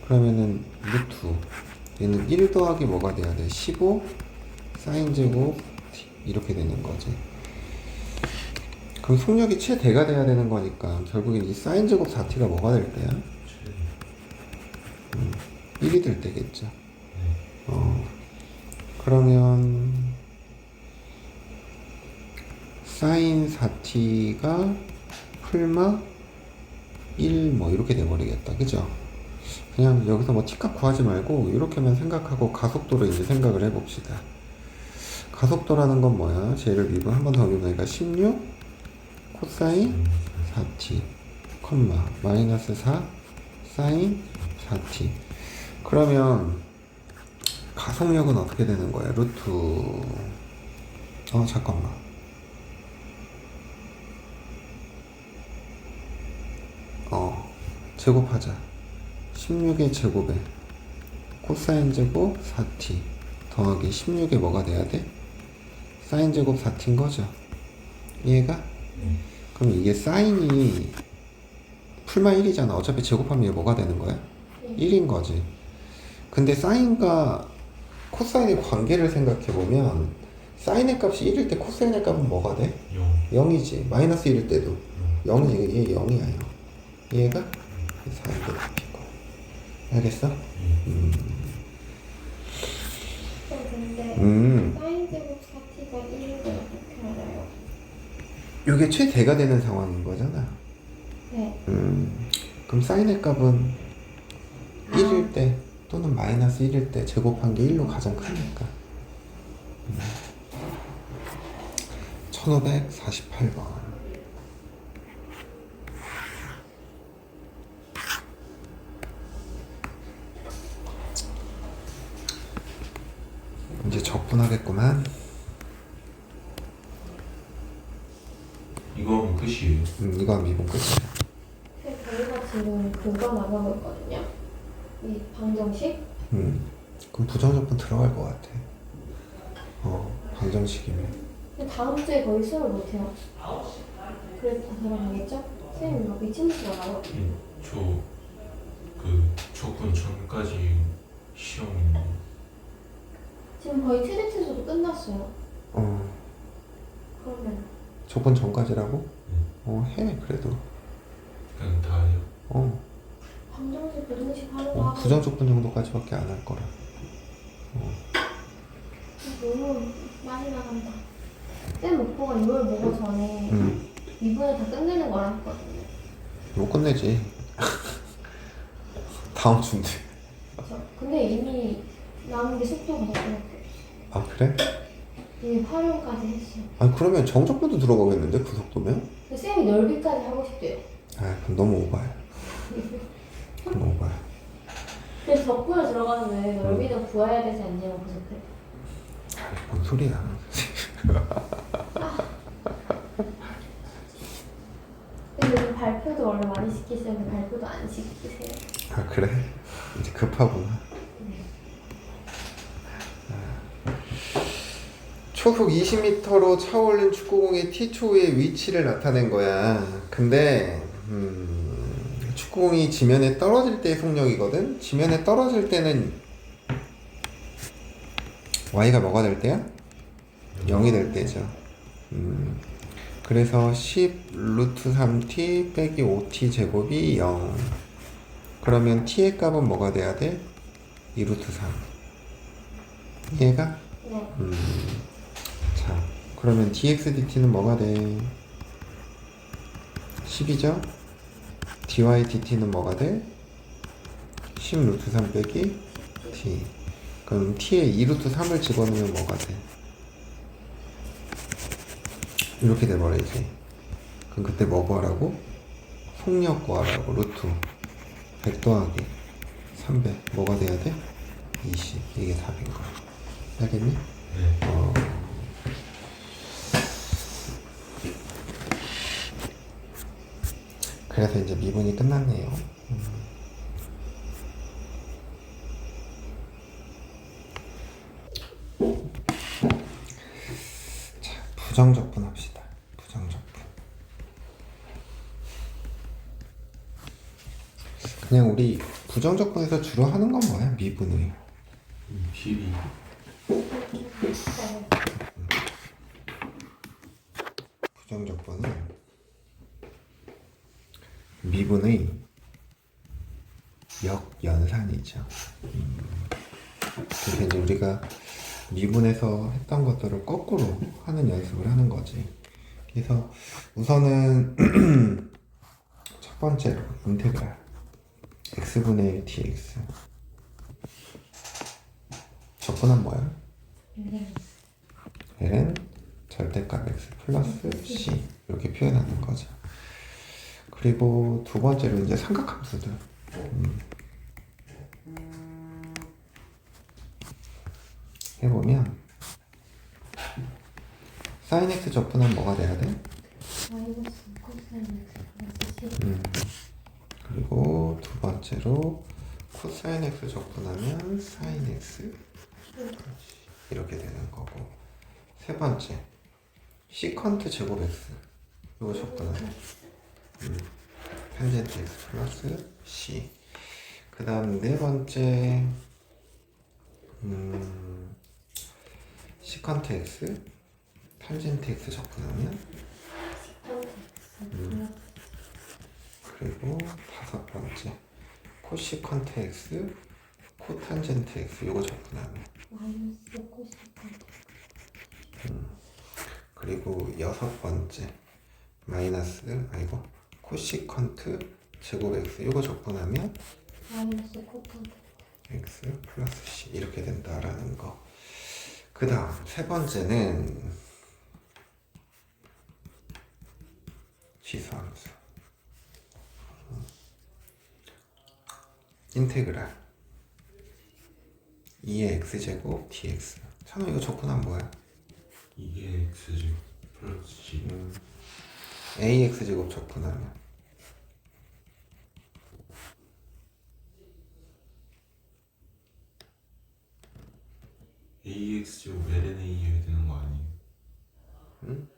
그러면은 루트 얘는 1 더하기 뭐가 돼야 돼? 15 사인 제곱 t 이렇게 되는 거지. 그럼 속력이 최대가 돼야 되는 거니까 결국엔 이 사인 제곱 4t가 뭐가 될 때야? 1이 될 때겠죠. 그러면 사인 4t가 풀마 1 뭐 이렇게 돼버리겠다, 그죠? 그냥 여기서 뭐 t값 구하지 말고 이렇게만 생각하고 가속도로 이제 생각을 해봅시다. 가속도라는 건 뭐야? 쟤를 미분 한 번 더 미분하니까 16 코사인 4t 콤마 마이너스 4 사인 4t. 그러면 가속력은 어떻게 되는 거야? 루트 잠깐만 제곱하자. 16의 제곱에 코사인 제곱 4t 더하기 16에 뭐가 돼야 돼? 사인 제곱 4t인 거죠. 이해가? 그럼 이게 사인이 풀마 1이잖아. 어차피 제곱하면 얘 뭐가 되는 거야? 1인 거지. 근데 사인과 코사인의 관계를 생각해보면 사인의 값이 1일 때 코사인의 값은 뭐가 돼? 0이지. 마이너스 1일 때도 0이지. 얘 0이야 0. 이해가? 사인도 바뀌고. 알겠어? 근데 사인 제곱 4t가 1인 걸 어떻게 알아요? 이게 최대가 되는 상황인 거잖아. 네. 그럼 사인의 값은 1일 때 또는 마이너스 1일 때 제곱한 게 1로 가장 크니까 (1548번) 이제 적분하겠구만. 이거 끝이에요. 이거 미분 끝이야. 저희가 지금 그거 나가고 있거든요. 이 방정식? 그럼 부정적분 들어갈 것 같아. 방정식이면. 근데 다음 주에 거의 수업을 못해요. 그래서 다 들어가겠죠? 선생님 막 미친 듯이 나가거든요. 저그 적분 전까지 시험 있는. 지금 거의 최대체수도 끝났어요. 어, 그러면 적분 전까지라고? 해, 그래도. 그냥 다 해요. 방정식, 부정식 하는 거 하고 부정적분 정도까지밖에 안 할 거라. 너무 많이 나간다. 쌤 목표가 6월 모고 전에 미분을 다 끝내는 거라 했거든요. 못 끝내지. 다음 주인데. 근데 이미 남은 게 속도가 더 그렇게 아, 그래? 이미 활용까지 했어요. 아니, 그러면 정적분도 들어가겠는데, 그 속도면? 근데 쌤이 넓이까지 하고 싶대요. 아, 그럼 너무 오바야. 너무 오바야. 그래서 적분을 들어가는데 넓이도 구해야 되지 않냐고 그랬대. 뭔 소리야. 근데 요즘 발표도 원래 많이 시키시는데 발표도 안 시키세요. 아, 그래? 이제 급하구나. 초속 20m로 차올린 축구공의 T초의 위치를 나타낸 거야. 근데 축구공이 지면에 떨어질 때의 속력이거든. 지면에 떨어질 때는 y가 뭐가 될 때야? 0이 될 때죠. 그래서 10 루트 3t 빼기 5t 제곱이 0. 그러면 t의 값은 뭐가 돼야 돼? 2 루트 3. 이해가? 네. 자, 그러면 dx dt는 뭐가 돼? 10이죠? dy dt는 뭐가 돼? 10 루트 3 빼기 t. 그럼 t에 2 루트 3을 집어넣으면 뭐가 돼? 이렇게 돼버리지. 그럼 그때 뭐 구하라고? 속력 구하라고. 루트 100 더하기 300 뭐가 돼야 돼? 20. 이게 답인 거야. 알겠니? 네. 그래서 이제 미분이 끝났네요. 자, 부정적분 합시다. 부정적분. 그냥 우리 부정적분에서 주로 하는 건 뭐야? 미분을. 길이. 부정적분은 미분의 역연산이죠. 그래서 이제 우리가 미분에서 했던 것들을 거꾸로 하는 연습을 하는 거지. 그래서 우선은 첫 번째로 인테그랄 x분의 1 dx 적분은 뭐야? l은 절대값 x 플러스 c 이렇게 표현하는 거죠. 그리고 두 번째로 이제 삼각함수들. 해보면 sin x 적분은 뭐가 돼야 돼? 마이너스 코사인 x 플러스 c. 그리고 두 번째로 코사인 x 적분하면 sin x 이렇게 되는 거고, 세 번째 시컨트 제곱 x 이거 적분하면 탄젠트 x 플러스 c. 그 다음 네 번째 시컨트 x 탄젠트 x 적분하면, 그리고 다섯 번째 코시컨트 x 코탄젠트 x 이거 적분하면, 마이너스 코시컨트. 그리고 여섯 번째 마이너스 코시컨트 제곱 x 이거 적분하면 마이너스 코컨트. x 플러스 c 이렇게 된다라는 거. 그 다음 세 번째는 지수함수. 인테그랄 2의 x제곱 dx. 찬호 이거 적분하면 뭐야? 2의 x제곱 플러스 c ax제곱 적분하면 ax제곱 ln a 해야 되는 거 아니에요? 응?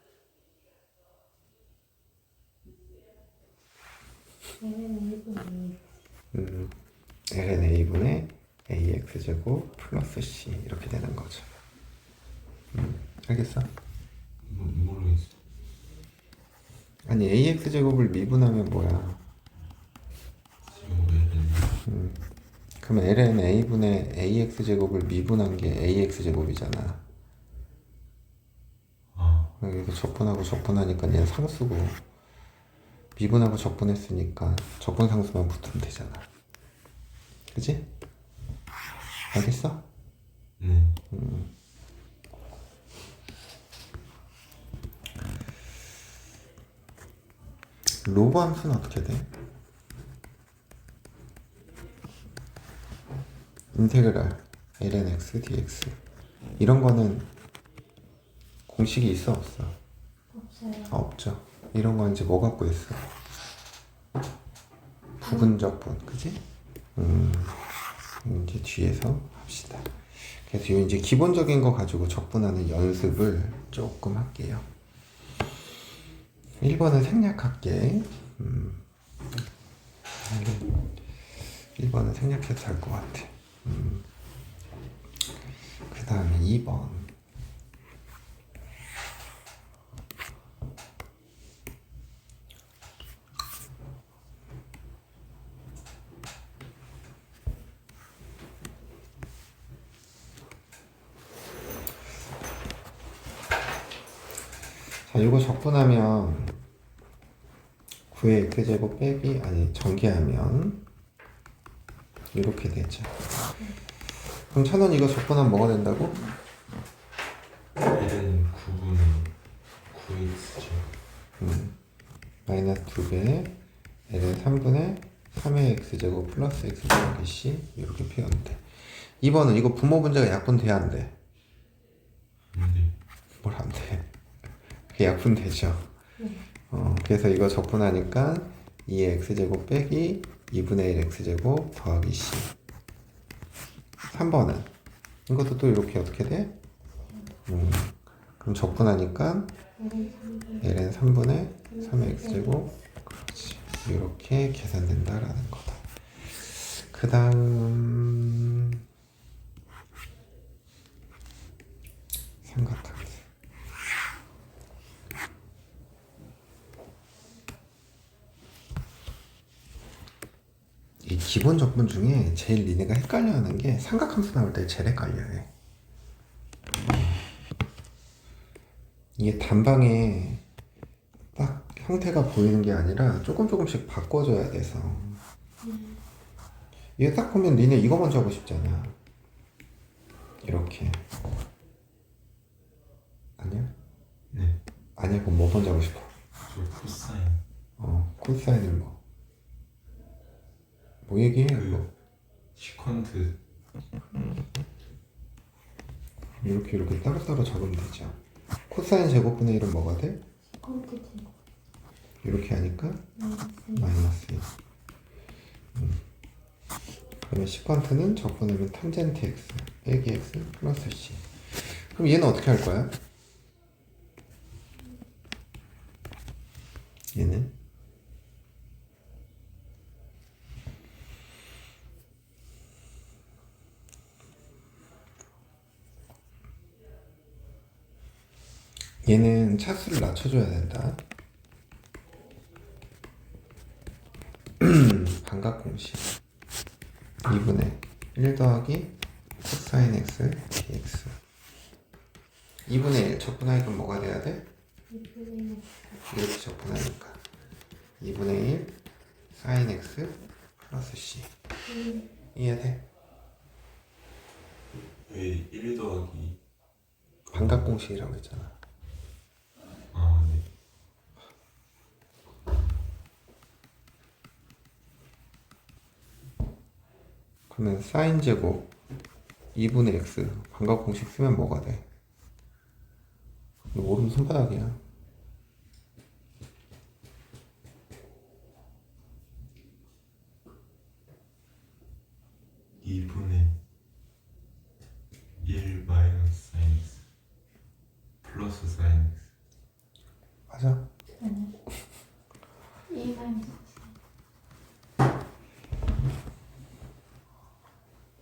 ln a분의 ax제곱 플러스 c 이렇게 되는 거죠. 알겠어? 모르겠어. 아니 ax제곱을 미분하면 뭐야? 제곱 ln 그럼 ln a분의 ax제곱을 미분한 게 ax제곱이잖아. 여기서 적분하고 적분하니까 얘는 상수고 미분하고 적분했으니까 적분상수만 붙으면 되잖아. 그치? 알겠어? 네. 로그 함수는 어떻게 돼? 인테그랄 ln x dx 이런 거는 공식이 있어 없어? 없어요. 없죠. 이런 건 이제 뭐 갖고 있어? 부분적분, 그지? 이제 뒤에서 합시다. 그래서 요 이제 기본적인 거 가지고 적분하는 연습을 조금 할게요. 1번은 생략할게. 1번은 생략해도 할 것 같아. 그 다음에 2번. 자, 이거 적분하면 9의 x제곱 빼기 아니 전개하면 이렇게 되죠. 그럼 찬원 이거 적분하면 뭐가 된다고? ln 9분의 9x제곱 마이너스 2배 ln 3분의 3의 x제곱 플러스 x 더하기 c 이렇게 표현돼. 2번은 이거 부모 분자가 약분돼야 안 돼? 네. 뭘 안 돼? 그게 약분되죠. 그래서 이거 적분하니까 2의 x제곱 빼기 2분의 1 x제곱 더하기 c. 3번은 이것도 또 이렇게 어떻게 돼? 그럼 적분하니까 ln 3분의 3의 x제곱 그렇지. 이렇게 계산된다라는 거다. 그 다음 삼각함수. 이 기본 적분 중에 제일 니네가 헷갈려하는 게 삼각함수 나올 때 제일 헷갈려해. 이게 단방에 딱 형태가 보이는 게 아니라 조금씩 바꿔줘야 돼서 이게 딱 보면 니네 이거 먼저 하고 싶잖아. 이렇게. 아니야? 네. 아니야, 그럼 뭐 먼저 하고 싶어? 저 코사인 코사인을 뭐? 뭐 얘기해? 뭐 시퀀트 이렇게 따로따로 적으면 되죠. 코사인 제곱분의 1은 뭐가 돼? 컴퓨터 제곱. 이렇게 하니까 마이너스 1. 그러면 시퀀트는 적분하면 탄젠트 x 빼기 x 플러스 c. 그럼 얘는 어떻게 할 거야? 얘는 얘는 차수를 낮춰줘야 된다. 반각 공식 2분의 1 더하기 코사인 x dx 2분의 1 적분하니까 뭐가 돼야 돼? 이렇게 적분하니까 2분의 1 사인 x 플러스 c 이해돼? 왜1 더하기 반값공식이라고 했잖아. 아, 네. 그러면 사인 제곱 2분의 x 반값공식 쓰면 뭐가 돼? 너 오른 손바닥이야. 2분의 1 마이너스 사인 x 플러스 사인 x. 맞아? 아니. 1 마이너스.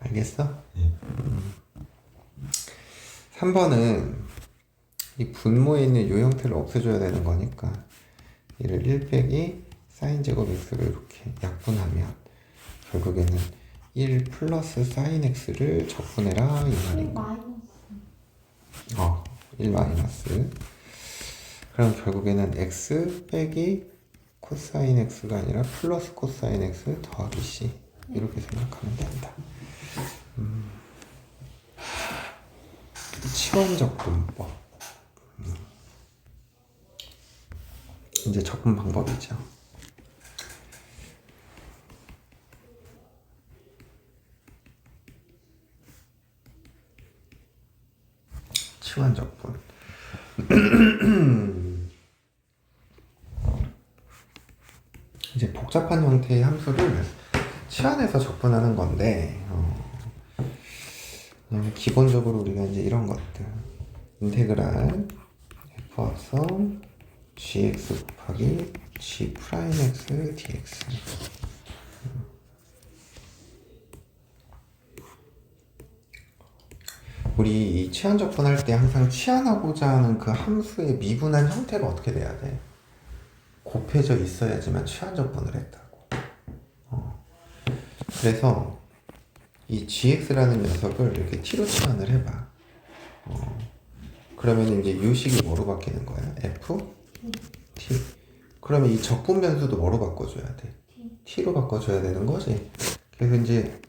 알겠어? 네. 3번은 이 분모에 있는 요 형태를 없애줘야 되는 거니까 얘를 1 빼기 사인 제곱 x를 이렇게 약분하면 결국에는 1 플러스 사인 x를 적분해라 이 1 말인 거. 마이너스. 1 마이너스. 그럼 결국에는 x 빼기 코사인 x가 아니라 플러스 코사인 x 더하기 c 이렇게 생각하면 된다. 치원적 분법. 이제 적분 방법이죠. 치환 적분. 이제 복잡한 형태의 함수를 치환해서 적분하는 건데 그냥 기본적으로 우리가 이제 이런 것들 인테그랄 f 합성 gx 곱하기 g 프라임 x dx. 우리 이 치환 적분할 때 항상 치환하고자 하는 그 함수의 미분한 형태가 어떻게 돼야 돼? 곱해져 있어야지만 치환 적분을 했다고. 그래서 이 gx라는 녀석을 이렇게 t로 치환을 해봐. 그러면 이제 유식이 뭐로 바뀌는 거야? f t. 그러면 이 적분 변수도 뭐로 바꿔줘야 돼? t로 바꿔줘야 되는 거지. 그래서 이제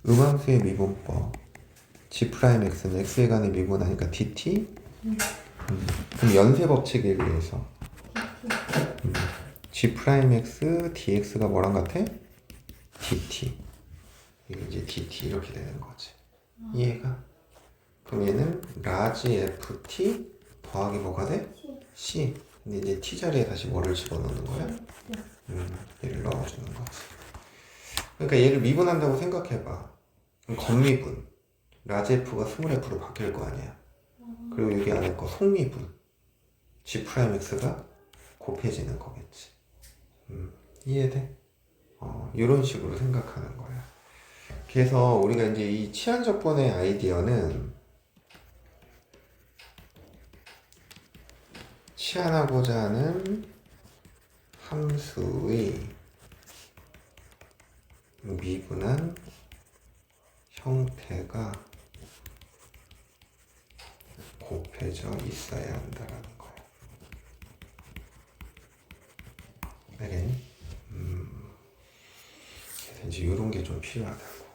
음함수의 미분법 g 프라임 x는 x에 관해 미분하니까 dt. 그럼 연쇄 법칙에 의해서 g 프라임 x dx가 뭐랑 같아? dt. 이게 이제 dt 이렇게 되는 거지. 이해가? 그럼 얘는 라지 ft 더하기 뭐가 돼? c. 근데 이제 t 자리에 다시 뭐를 집어넣는 거야? 얘를 넣어주는 거지. 그러니까 얘를 미분한다고 생각해봐. 그럼 겉미분. 라지 f가 스몰 f로 바뀔 거 아니야. 그리고 여기 안에 거 속미분. g 프라임 x가 곱해지는 거겠지. 이해돼? 이런 식으로 생각하는 거야. 그래서 우리가 이제 이 치환 적분의 아이디어는 치환하고자 하는 함수의 미분한 형태가 곱해져 있어야 한다라는 거야. 알겠니? 그래서 이제 이런 게 좀 필요하다고.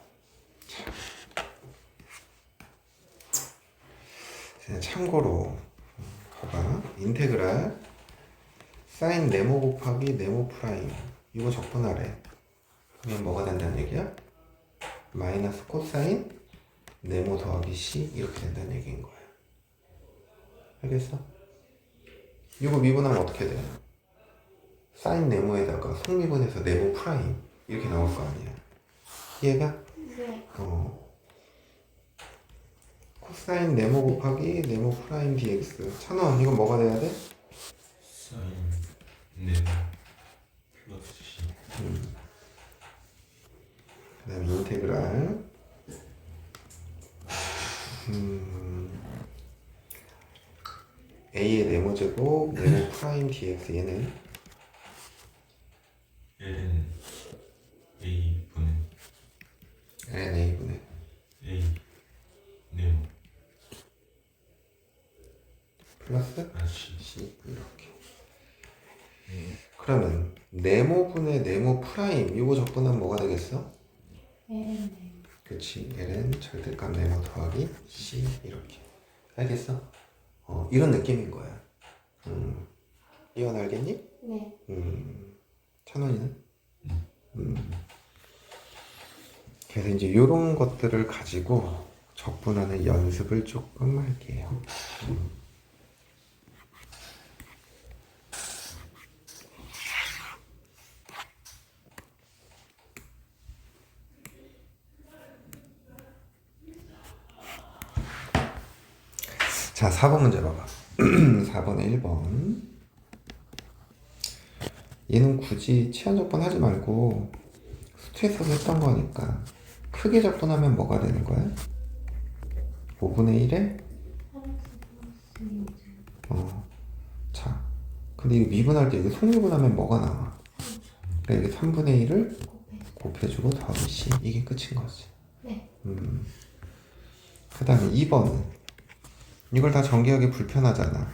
참고로 봐봐. 인테그랄 사인 네모 곱하기 네모 프라임 이거 적분하래. 그러면 뭐가 된다는 얘기야? 마이너스 코사인 네모 더하기 c 이렇게 된다는 얘기인 거야. 알겠어? 이거 미분하면 어떻게 돼? 사인 네모에다가 속미분해서 네모 프라임 이렇게 나올 거 아니야. 이해가? 네. 코사인 네모 곱하기 네모 프라임 dx. 찬원 이건 뭐가 돼야 돼? 사인 네모 플러스 c. 그 다음에 인테그랄 a의 네모 제곱 네모 프라임 dx. 얘는 ln a 분의 ln a분의 a 네모 플러스 c. c 이렇게. 그러면 네모분의 네모 프라임 이거 적분하면 뭐가 되겠어? LN. 그치. ln 절대값 네모 더하기 c 이렇게. 알겠어? 이런 느낌인 거야. 이건 알겠니? 네. 찬원이는? 그래서 이제 이런 것들을 가지고 적분하는 연습을 조금 할게요. 자, 4번 문제 봐봐. 4번에 1번. 얘는 굳이 치환 적분 하지 말고 스트레스에서 했던 거니까 크게 적분하면 뭐가 되는 거야? 5분의 1에? 자, 근데 이거 미분할 때 이거 속미분하면 뭐가 나와? 그래, 이게 3분의 1을 곱해주고 더하기 C. 이게 끝인 거지. 네. 그 다음에 2번은 이걸 다 전개하기 불편하잖아.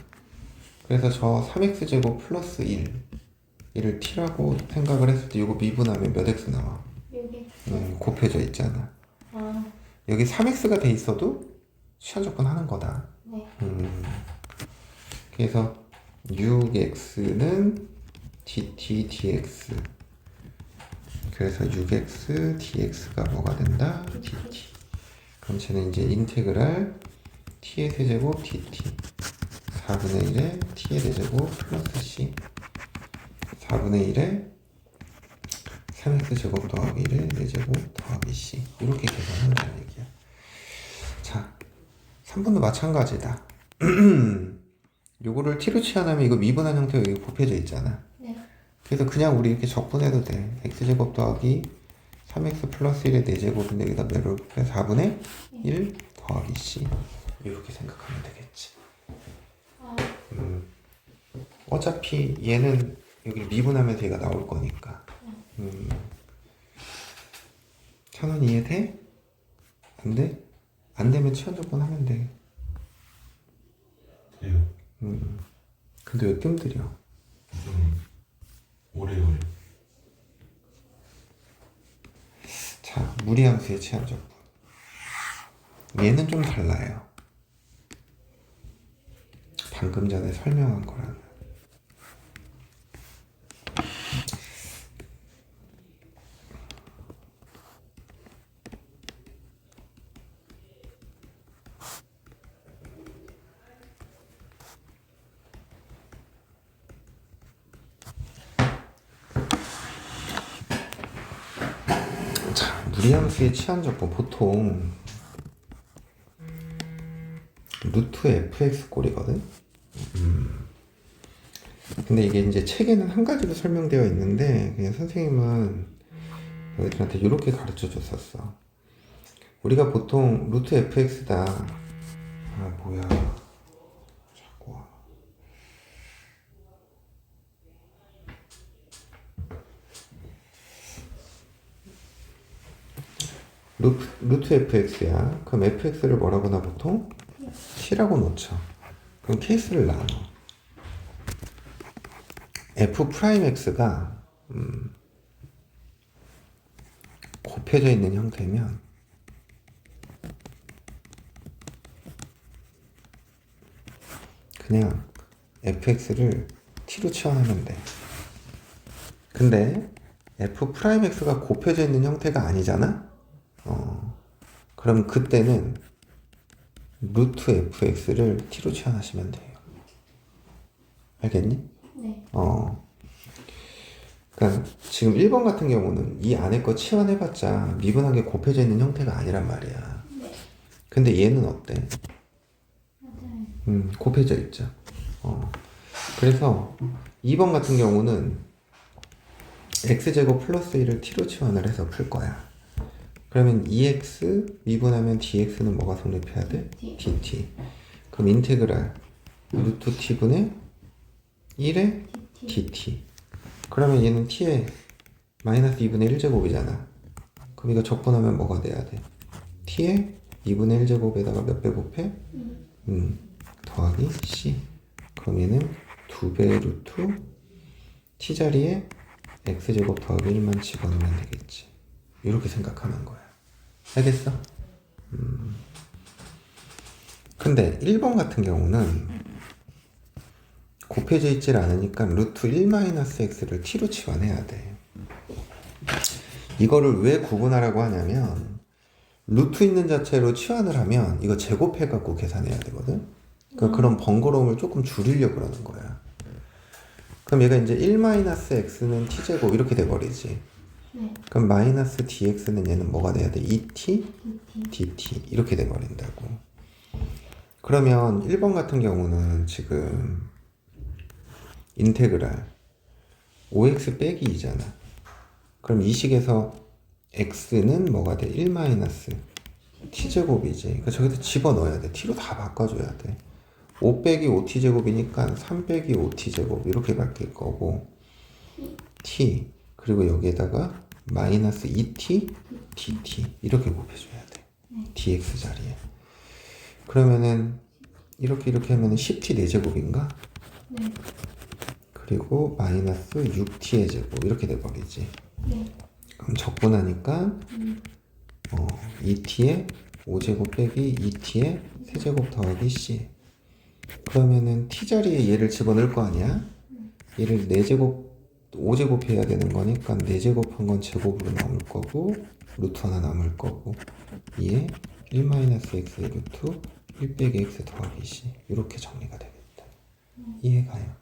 그래서 저 3x제곱 플러스 1을 t라고 생각을 했을 때 이거 미분하면 몇 x 나와? 여기. 곱해져 있잖아. 아, 여기 3x가 돼 있어도 시한 적분 하는 거다. 네. 그래서 6x는 dt dx. 그래서 6x dx가 뭐가 된다? dt. 그럼 쟤는 이제 인테그랄 t의 세제곱 dt 4분의 1에 t의 세제곱 플러스 c 4분의 1에 3x 제곱 더하기 1에 4제곱 더하기 c 이렇게 계산한다는 얘기야. 자, 3번도 마찬가지다. 요거를 t로 치환하면 이거 미분한 형태로 여기 곱해져 있잖아. 네. 그래서 그냥 우리 이렇게 적분해도 돼. x제곱 더하기 3x 플러스 1의 4제곱인데 여기다 몇을 곱해? 4분의 1 더하기 c 이렇게 생각하면 되겠지. 아, 어차피 얘는 여기 미분하면서 얘가 나올 거니까. 찬원 이해돼? 안 돼? 안 되면 치환적분 하면 돼. 돼요. 근데 왜 뜸들여? 좀 오래 걸려. 자, 무리함수의 치환적분. 얘는 좀 달라요. 방금 전에 설명한 거랑. 자, 무리함수의 치환적분 보통 루트 fx 꼴이거든. 근데 이게 이제 책에는 한 가지로 설명되어 있는데 그냥 선생님은 너희들한테 이렇게 가르쳐 줬었어. 우리가 보통 루트 fx다. 아 뭐야? 자꾸 와. 루트 fx야. 그럼 fx를 뭐라고 나 보통? t라고 놓죠. 그럼 케이스를 나눠. f 프라임 x가 곱해져 있는 형태면 그냥 fx를 t로 치환하면 돼. 근데 f 프라임 x가 곱해져 있는 형태가 아니잖아? 그럼 그때는 루트 fx를 t로 치환하시면 돼요. 알겠니? 네. 그러니까 지금 1번 같은 경우는 이 안에 거 치환해봤자 미분한 게 곱해져 있는 형태가 아니란 말이야. 네. 근데 얘는 어때? 맞아요. 곱해져 있죠. 그래서 2번 같은 경우는 x제곱 플러스 1을 t로 치환을 해서 풀 거야. 그러면 2x 미분하면 dx는 뭐가 성립해야 돼? dt. 그럼 인테그랄 루트 t분의 1의 dt. 그러면 얘는 t의 마이너스 2분의 1제곱이잖아. 그럼 이거 적분하면 뭐가 돼야 돼? t의 2분의 1제곱에다가 몇 배 곱해? 더하기 c. 그럼 얘는 2배 루트 t 자리에 x제곱 더하기 1만 집어넣으면 되겠지. 이렇게 생각하는 거야. 알겠어? 근데 1번 같은 경우는 곱해져 있질 않으니까 루트 1-x를 t로 치환해야 돼. 이거를 왜 구분하라고 하냐면 루트 있는 자체로 치환을 하면 이거 제곱해갖고 계산해야 되거든. 그러니까 그런 번거로움을 조금 줄이려고 그러는 거야. 그럼 얘가 이제 1-x는 t제곱 이렇게 돼버리지. 네. 그럼 마이너스 dx는 얘는 뭐가 돼야 돼? 2t DT. dt 이렇게 돼버린다고. 그러면 1번 같은 경우는 지금 인테그랄 5x 빼기 2잖아. 그럼 이 식에서 x는 뭐가 돼? 1 마이너스 t제곱이지. 그러니까 저기다 집어넣어야 돼. t로 다 바꿔줘야 돼. 5 빼기 5t제곱이니까 3 빼기 5t제곱 이렇게 바뀔 거고 t 그리고 여기에다가 마이너스 2t dt 이렇게 곱해줘야 돼. dx 자리에. 그러면은 이렇게 하면은 10t 4제곱인가? 네. 그리고 마이너스 6t의 제곱 이렇게 돼버리지. 네. 그럼 적분하니까 2t의 5제곱 빼기 2t의 세제곱 더하기 c. 그러면은 t 자리에 얘를 집어넣을 거 아니야? 얘를 4제곱 5제곱 해야 되는 거니까 4제곱 한 건 제곱으로 남을 거고 루트 하나 남을 거고 얘 1-x의 루트 1 빼기 x 더하기 c 이렇게 정리가 되겠다. 이해가요?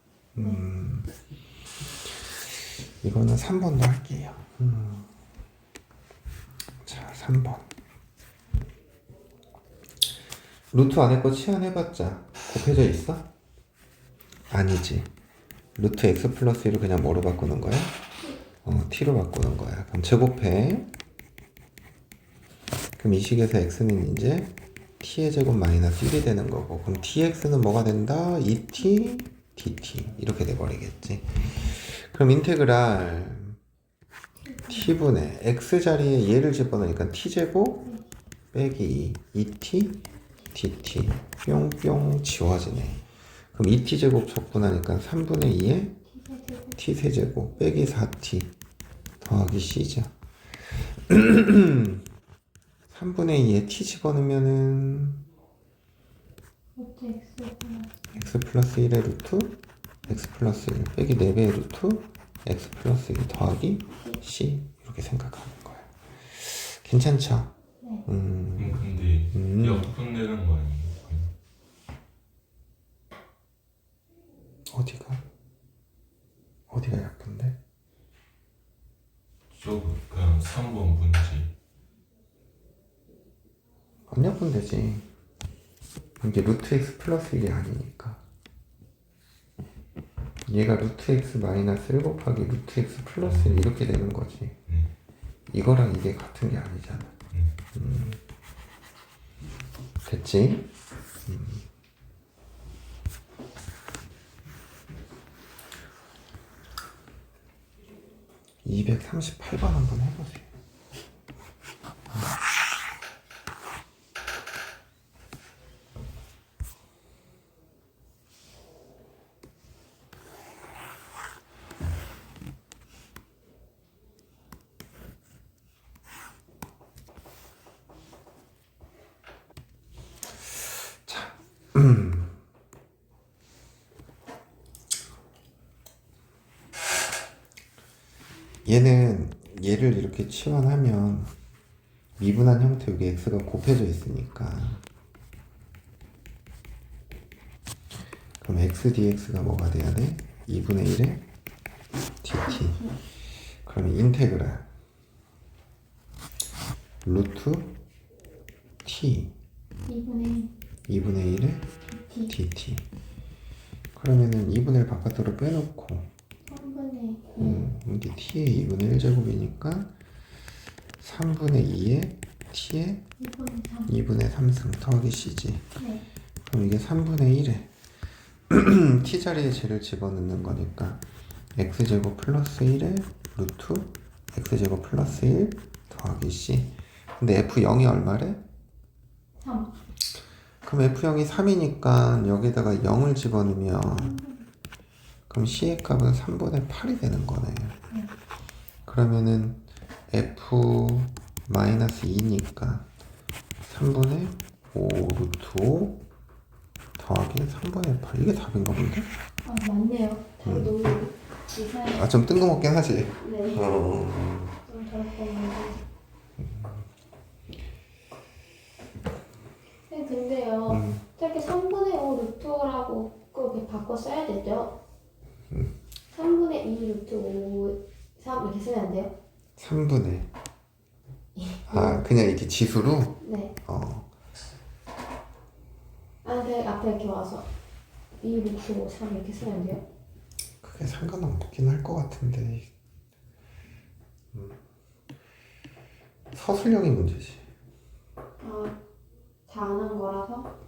이거는 3번도 할게요. 자, 3번. 루트 안에 거 치환해봤자 곱해져 있어? 아니지. 루트 x 플러스 1을 그냥 뭐로 바꾸는 거야? t로 바꾸는 거야. 그럼 제곱해. 그럼 이 식에서 x는 이제 t의 제곱 마이너스 1이 되는 거고 그럼 dx는 뭐가 된다? 2t dt 이렇게 돼버리겠지. 그럼 인테그랄 t분의 x 자리에 얘를 집어넣으니까 t제곱 빼기 2t dt 뿅뿅 지워지네. 그럼 2t제곱 적분하니까 3분의 2에 t세제곱 빼기 4t 더하기 c죠. 3분의 2에 t 집어넣으면은 루트 x 플러스 x 플러스 1의 루트 x 플러스 1 빼기 4배의 루트 x 플러스 1 더하기 c 이렇게 생각하는 거야. 괜찮죠? 네. 근데 역분되는 거 아니에요? 어디가 약분데? 그냥 3번 문제. 안 약분되지. 이게 루트 x 플러스 1이 아니니까. 얘가 루트 x 마이너스 1 곱하기 루트 x 플러스 1 이렇게 되는 거지. 이거랑 이게 같은 게 아니잖아. 됐지? 238번 한번 해보세요. 자, 얘를 이렇게 치환하면 미분한 형태 여기 x가 곱해져 있으니까 그럼 x dx가 뭐가 돼야 돼? 2분의 1에 dt. 그러면 인테그랄 루트 t 2분의 2분의 1에 dt dt. 그러면은 2분의 1 바깥으로 빼놓고 3분의 이게 t의 2분의 1제곱이니까 3분의 2에 t의 2분의 3 2분의 3승 더하기 c지. 네. 그럼 이게 3분의 1에 t 자리에 쟤를 집어넣는 거니까 x제곱 플러스 1에 루트 x제곱 플러스 1 더하기 c. 근데 f0이 얼마래? 3 그럼 f0이 3이니까 여기다가 0을 집어넣으면 그럼 c의 값은 3분의 8이 되는 거네. 그러면은 f 마이너스 2니까 3분의 5 루트 5 더하기 3분의 8 이게 답인가 본데? 아 맞네요. 답이 너무 이상해. 아 좀 뜬금없긴 하지. 네. 어. 좀 저렇게. 네, 근데요. 저렇게 3분의 5 루트라고 그렇게 바꿔 써야 되죠? 3분의 2 루트 5, 3 이렇게 쓰면 안 돼요? 3분의 아 그냥 이렇게 지수로? 네. 어. 아, 그 앞에 이렇게 와서 2 루트 5, 3 이렇게 쓰면 안 돼요? 크게 상관없긴 할 것 같은데 서술형이 문제지. 아, 다 안 한 거라서?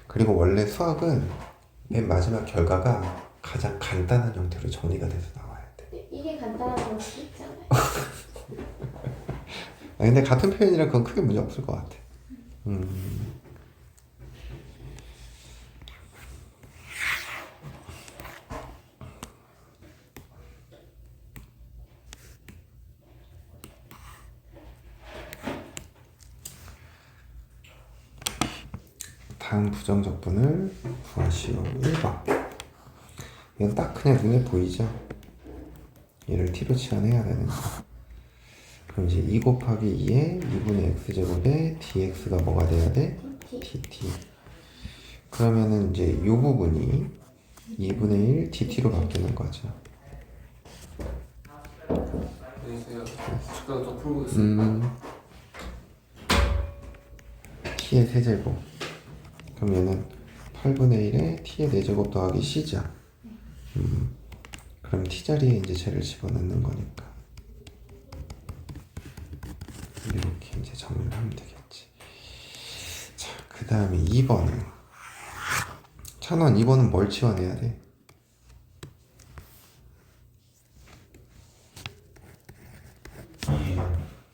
그리고 원래 수학은 맨 마지막 결과가 가장 간단한 형태로 정리가 돼서 나와야 돼. 이게 간단한 걸 수도 있잖아요. 아, 근데 같은 표현이라 그건 크게 문제 없을 것 같아. 다음 부정적분을 구하시오. 1번. 이건 딱 그냥 눈에 보이죠? 얘를 t로 치환해야 되는 거. 그럼 이제 2 곱하기 2에 2분의 x제곱에 dx가 뭐가 돼야 돼? dt. 그러면은 이제 이 부분이 2분의 1 dt로 바뀌는 거죠. 안녕하세요. 축구가 좀 풀고 있어요. t의 세제곱. 그럼 얘는 8분의 1에 t의 4제곱 더하기 c죠. 그럼 t 자리에 이제 쟤를 집어넣는 거니까 이렇게 이제 정리를 하면 되겠지. 자, 그 다음에 2번은 찬원 2번은 뭘 치환해야 돼?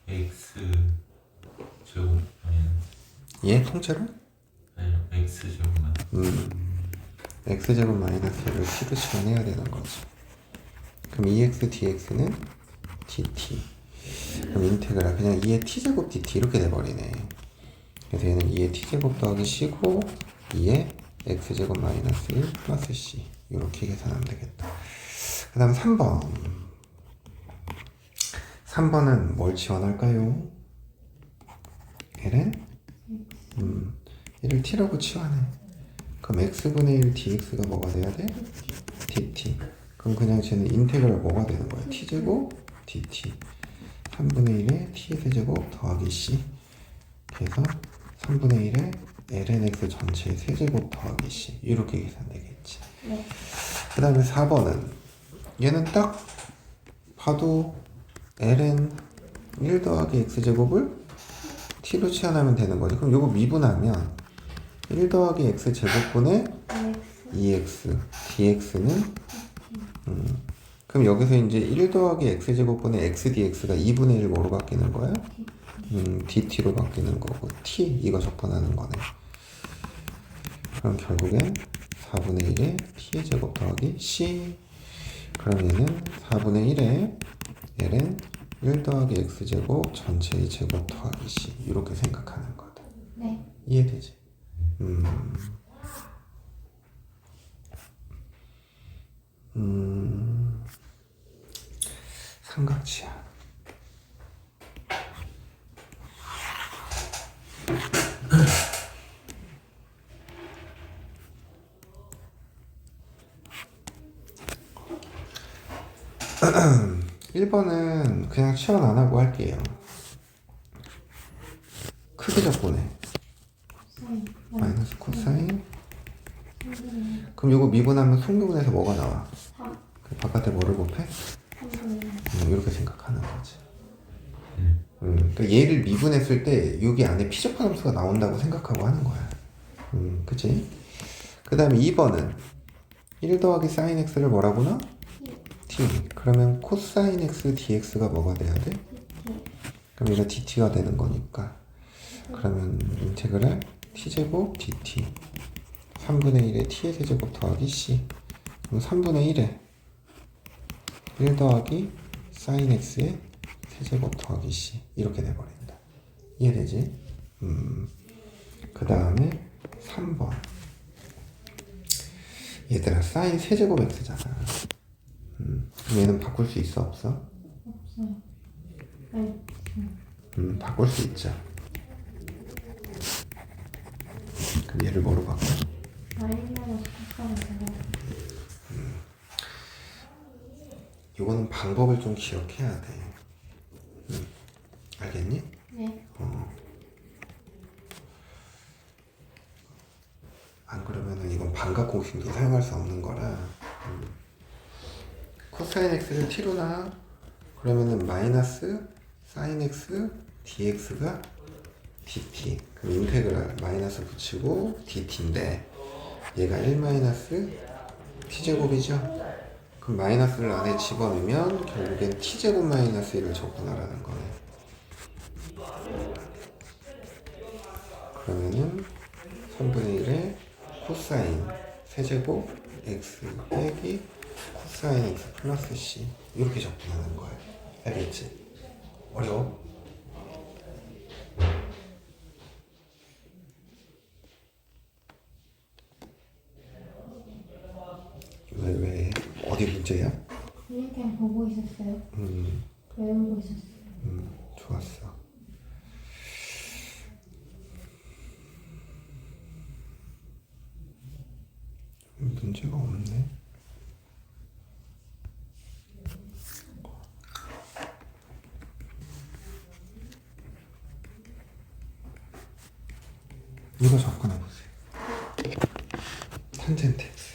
x 제곱 얘 통째로? 아니요 x 제곱만. x제곱 마이너스 1을 t로 치환해야 되는 거지. 그럼 2x dx는 dt. 그럼 인테그랄 그냥 2의 t제곱 dt 이렇게 돼버리네. 그래서 얘는 2의 t제곱 더하기 c고 2의 x제곱 마이너스 1 플러스 c 이렇게 계산하면 되겠다. 그 다음 3번. 3번은 뭘 지원할까요? ln? 얘를 t라고 치환해. 그럼 x분의 1 dx가 뭐가 돼야 돼? dt. 그럼 그냥 쟤는 인테그랄 뭐가 되는 거야? t제곱 dt. 3분의 1에 t의 세제곱 더하기 c. 그래서 3분의 1에 ln x 전체의 세제곱 더하기 c. 이렇게 계산되겠지. 네. 그 다음에 4번은 얘는 딱 봐도 ln 1 더하기 x제곱을 t로 치환하면 되는 거지. 그럼 요거 미분하면 1 더하기 x제곱분의 2x dx는 그럼 여기서 이제 1 더하기 x제곱분의 x dx가 2분의 1 뭐로 바뀌는 거야? dt로 바뀌는 거고 t 이거 적분하는 거네. 그럼 결국엔 4분의 1에 t의 제곱 더하기 c. 그럼 얘는 4분의 1에 ln 1 더하기 x제곱 전체의 제곱 더하기 c 이렇게 생각하는 거다. 네. 이해되지? 삼각지야. 일 1번은 그냥 치환 안 하고 할게요. 크게 적분해. 마이너스 코사인. 그럼 요거 미분하면 속미분해서 뭐가 나와? 3. 그 바깥에 뭐를 곱해? 3분의 이렇게 생각하는 거지. 그러니까 얘를 미분했을 때 여기 안에 피접한 함수가 나온다고 생각하고 하는 거야. 그치? 그 다음에 2번은 1 더하기 sin x를 뭐라고 나? t. 그러면 코사인 x dx가 뭐가 돼야 돼? 그럼 얘가 dt가 되는 거니까. 그러면 인테그랄 t제곱 dt 3분의 1에 t의 세제곱 더하기 c. 그럼 3분의 1에 1 더하기 sin x의 세제곱 더하기 c 이렇게 돼버린다. 이해되지? 그 다음에 3번. 얘들아, 사인 세제곱 x잖아. 얘는 바꿀 수 있어, 없어? 없어요. 아니, 바꿀 수 있죠. 그럼 얘를 뭐로 바꿔? 마이너스 코사인 제곱. 이거는 방법을 좀 기억해야 돼. 알겠니? 네. 안 그러면은 이건 반각 공식도 사용할 수 없는 거라. 코사인 x를 t로 나 그러면은 마이너스 사인 x dx가 dt. 그럼 인테그랄 마이너스 붙이고 dt인데 얘가 1 마이너스 t제곱이죠. 그럼 마이너스를 안에 집어넣으면 결국엔 t제곱 마이너스 1을 적분하라는 거네. 그러면은 3분의 1에 코사인 세제곱 x 빼기 코사인 x 플러스 c 이렇게 적분하는 거예요. 알겠지? 어려워? 왜? 어디 문제야? 그냥 보고 있었어요. 외우고 있었어요. 좋았어. 문제가 없네. 이거 접근해 보세요. 탄젠트 x.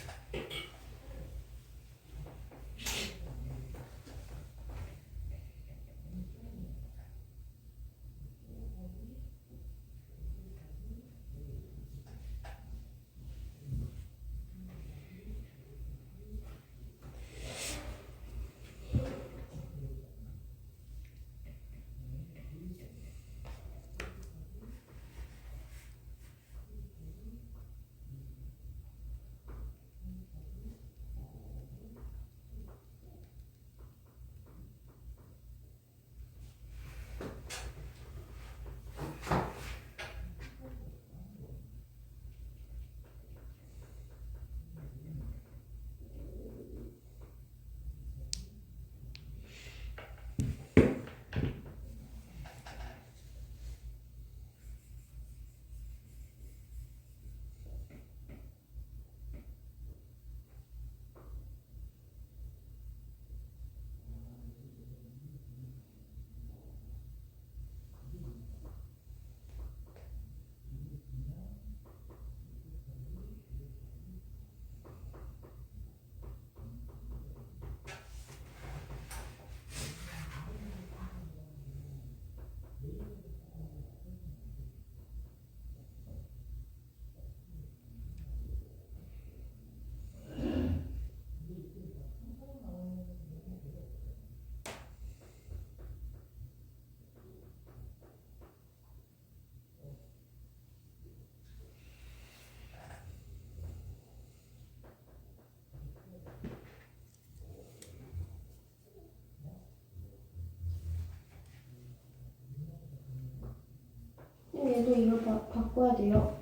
얘도 이거 바꿔야 돼요.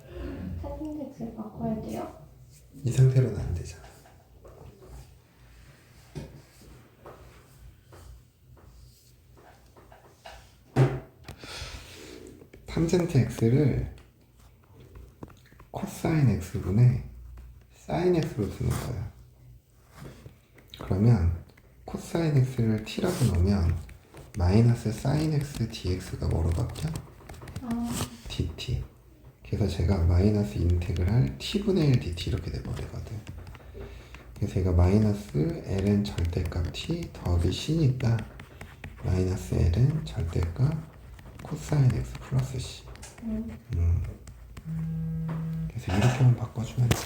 탄젠트 바꿔야 돼요. 이 상태로는 안 되잖아. 탄젠트 x를 코사인 x분의 사인 x로 쓰는 거야. 그러면 코사인 x를 t라고 놓으면 마이너스 사인 x dx가 뭐로 바뀌어? dt. 그래서 제가 마이너스 인테그랄 t분의 1 dt 이렇게 돼버리거든. 그래서 얘가 마이너스 ln 절대값 t 더하기 c니까 마이너스 ln 절대값 코사인 x 플러스 c. 그래서 이렇게만 바꿔주면 돼.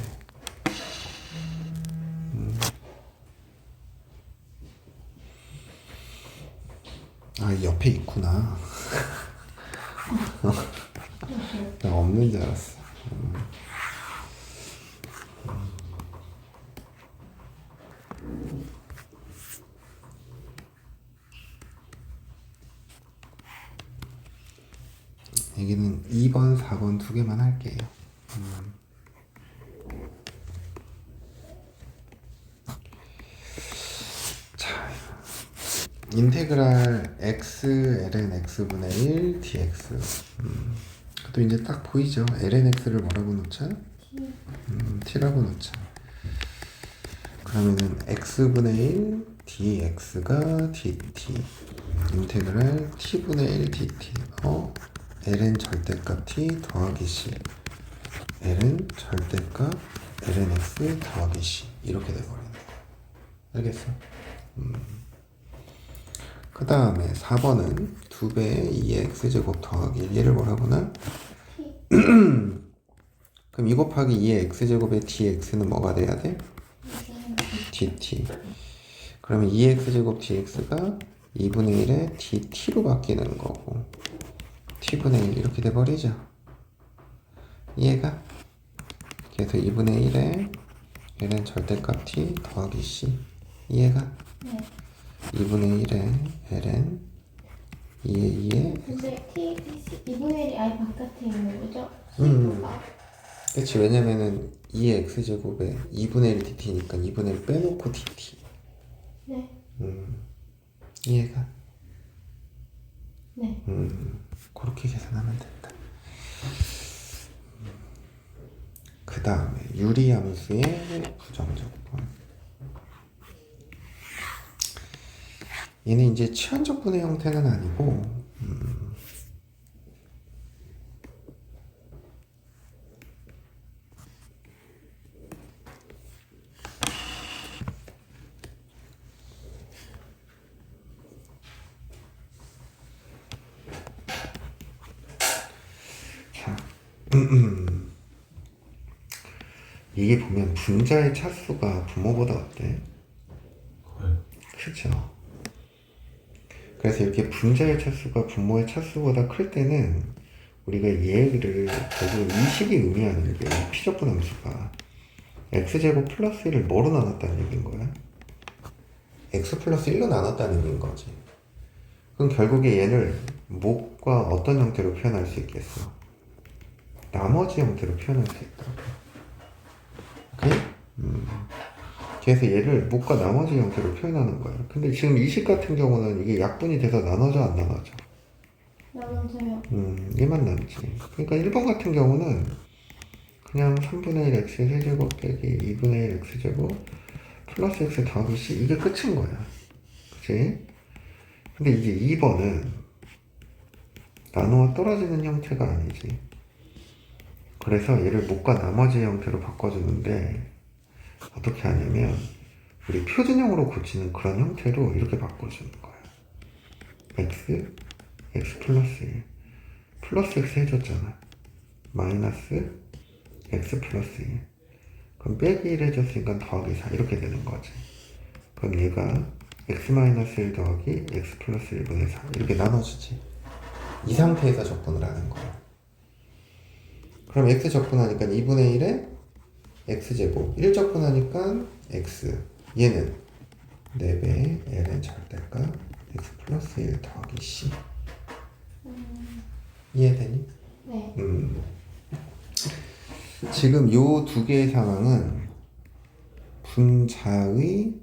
아, 이 옆에 있구나. 나 없는 줄 알았어. 여기는 2번, 4번 두 개만 할게요. 인테그랄 x ln x분의 1 dx. 또 이제 딱 보이죠? ln x를 뭐라고 놓자? t라고 놓자. 그러면은 x분의 1 dx가 dt. 인테그랄 t분의 1 dt. ln 절대값 t 더하기 c. ln 절대값 ln x 더하기 c. 이렇게 돼버리는 거야. 알겠어? 그 다음에 4번은 2배의 2의 x제곱 더하기 1. 얘를 뭐라고 나? 그럼 2 곱하기 2의 x제곱의 dx는 뭐가 돼야 돼? dt. 그러면 2의 x제곱 dx가 2분의 1의 dt로 바뀌는 거고 t분의 1 이렇게 돼버리죠. 이해가? 그래서 2분의 1에 ln 절대값 t 더하기 c. 이해가? 네. 2분의 1에 ln 2의 2에 근데 t, c 2분의 1이 아예 바깥에 있는 거죠? 그치. 왜냐면은 2의 x제곱에 2분의 1 dt니까 2분의 1 빼놓고 dt. 네. 이해가? 네. 그렇게 계산하면 된다. 그 다음에 유리함수의 부정적분. 얘는 이제 치환적분의 형태는 아니고 자, 이게 보면 분자의 차수가 분모보다 어때? 커요. 크죠. 그래서 이렇게 분자의 차수가 분모의 차수보다 클 때는 우리가 얘를 결국 이 식이 의미하는 게 이 피적분 함수가 x제곱 플러스 1을 뭐로 나눴다는 얘기인 거야? x 플러스 1로 나눴다는 얘기인 거지. 그럼 결국에 얘를 목과 어떤 형태로 표현할 수 있겠어? 나머지 형태로 표현할 수 있다고. 오케이? 그래서 얘를 목과 나머지 형태로 표현하는 거야. 근데 지금 이 식 같은 경우는 이게 약분이 돼서 나눠져 안 나눠져? 나눠져요. 얘만 남지. 그러니까 1번 같은 경우는 그냥 3분의 1 x 세제곱 빼기 2분의 1 x제곱 플러스 x 더하기 c 이게 끝인 거야. 그치? 근데 이제 2번은 나누어 떨어지는 형태가 아니지. 그래서 얘를 목과 나머지 형태로 바꿔주는데 어떻게 하냐면 우리 표준형으로 고치는 그런 형태로 이렇게 바꿔주는 거야. x, x 플러스 1 플러스 x 해줬잖아. 마이너스 x 플러스 1 그럼 빼기 1 해줬으니까 더하기 4 이렇게 되는 거지. 그럼 얘가 x 마이너스 1 더하기 x 플러스 1분의 4 이렇게 나눠주지. 이 상태에서 적분을 하는 거야. 그럼 x 적분하니까 2분의 1에 x제곱 1 적분하니까 x 얘는 4배의 ln 절대값 x 플러스 1 더하기 c. 이해되니? 네. 지금 요 두 개의 상황은 분자의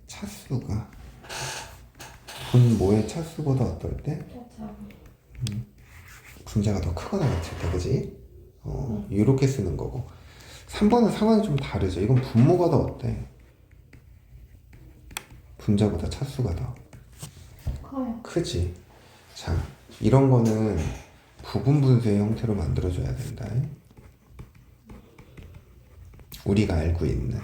차수가 분모의 차수보다 어떨 때? 그렇죠. 분자가 더 크거나 같을 때, 그지? 이렇게 쓰는 거고. 3번은 상황이 좀 다르죠. 이건 분모가 더 어때? 분자보다 차수가 더 커요. 크지. 자, 이런 거는 부분 분수의 형태로 만들어줘야 된다. 우리가 알고 있는.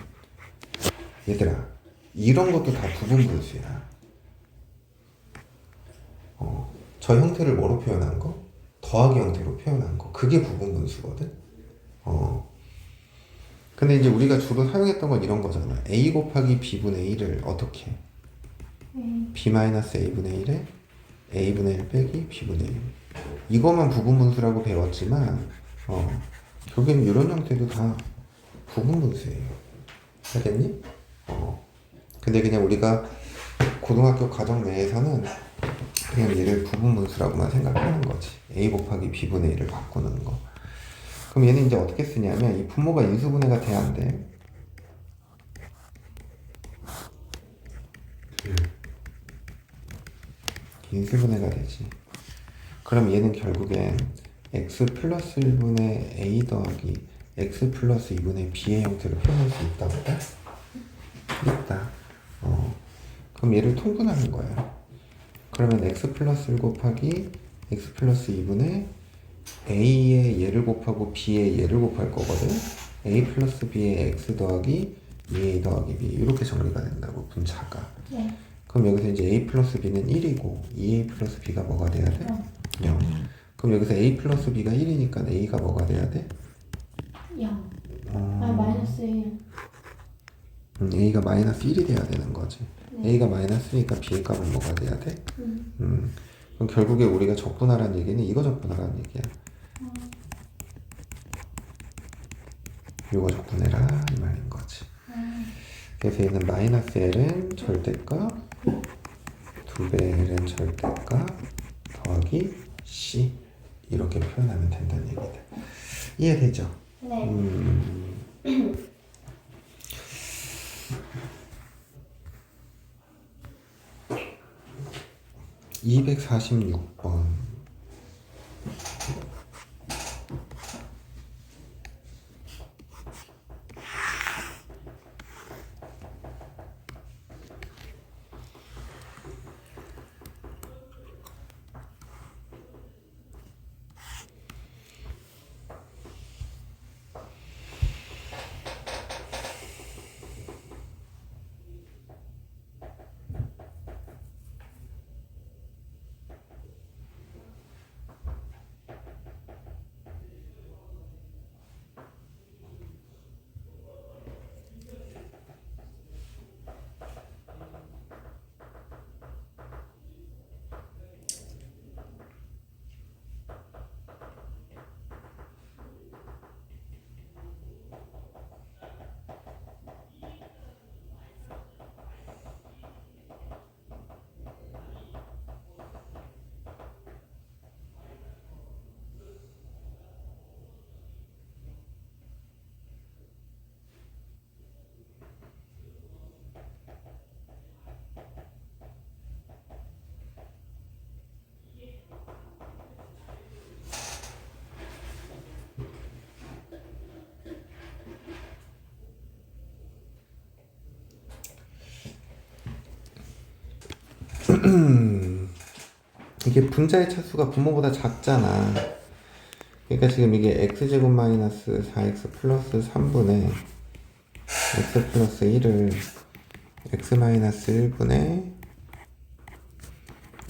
얘들아, 이런 것도 다 부분 분수야. 저 형태를 뭐로 표현한 거? 더하기 형태로 표현한 거. 그게 부분 분수거든. 근데 이제 우리가 주로 사용했던 건 이런 거잖아. a 곱하기 b분의 1을 어떻게 해? b-a분의 1에 a분의 1 빼기 b분의 1. 이것만 부분 분수라고 배웠지만 결국엔 이런 형태도 다 부분 분수예요. 알겠니? 근데 그냥 우리가 고등학교 과정 내에서는 그냥 얘를 부분 분수라고만 생각하는 거지. a 곱하기 b분의 1을 바꾸는 거. 그럼 얘는 이제 어떻게 쓰냐면 이 분모가 인수분해가 돼야 안 돼? 인수분해가 되지. 그럼 얘는 결국엔 x 플러스 1분의 a 더하기 x 플러스 2분의 b의 형태로 표현할 수 있다고? 있다. 그럼 얘를 통분하는 거야. 그러면 x 플러스 1 곱하기 x 플러스 2분의 a의 얘를 곱하고 b의 얘를 곱할 거거든. a 플러스 b의 x 더하기 2a 더하기 b 이렇게 정리가 된다고, 분자가. 네. 그럼 여기서 이제 a 플러스 b는 1이고 2a 플러스 b가 뭐가 돼야 돼? 0. 그럼 여기서 a 플러스 b가 1이니까 a가 뭐가 돼야 돼? 0. 마이너스 1. a가 마이너스 1이 돼야 되는 거지. 네. a가 마이너스니까 b의 값은 뭐가 돼야 돼? 그럼 결국에 우리가 적분하라는 얘기는 이거 적분하라는 얘기야. 이거 적분해라 이 말인 거지. 그래서 얘는 마이너스 l은 절대값 2배 l은 절대값 더하기 c 이렇게 표현하면 된다는 얘기다. 이해되죠? 네. 246번. 이게 분자의 차수가 분모보다 작잖아. 그러니까 지금 이게 x제곱 마이너스 4x 플러스 3분의 x 플러스 1을 x 마이너스 1분의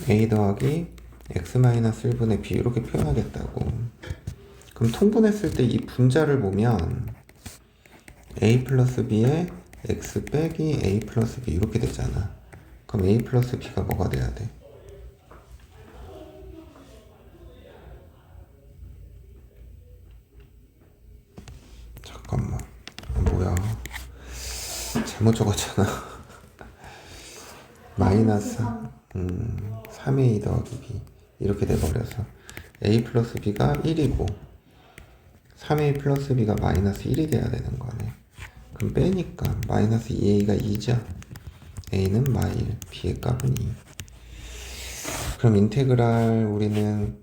a 더하기 x 마이너스 1분의 b 이렇게 표현하겠다고. 그럼 통분했을 때 이 분자를 보면 a 플러스 b에 x 빼기 a 플러스 b 이렇게 되잖아. 그럼 a 플러스 b가 뭐가 돼야 돼? 잠깐만, 뭐야, 잘못 적었잖아. 마이너스 3a 더하기 b 이렇게 돼버려서 a 플러스 b가 1이고 3a 플러스 b가 마이너스 1이 돼야 되는 거네. 그럼 빼니까 마이너스 2a가 2죠. a는 마일, b의 값은 2. 그럼 인테그랄 우리는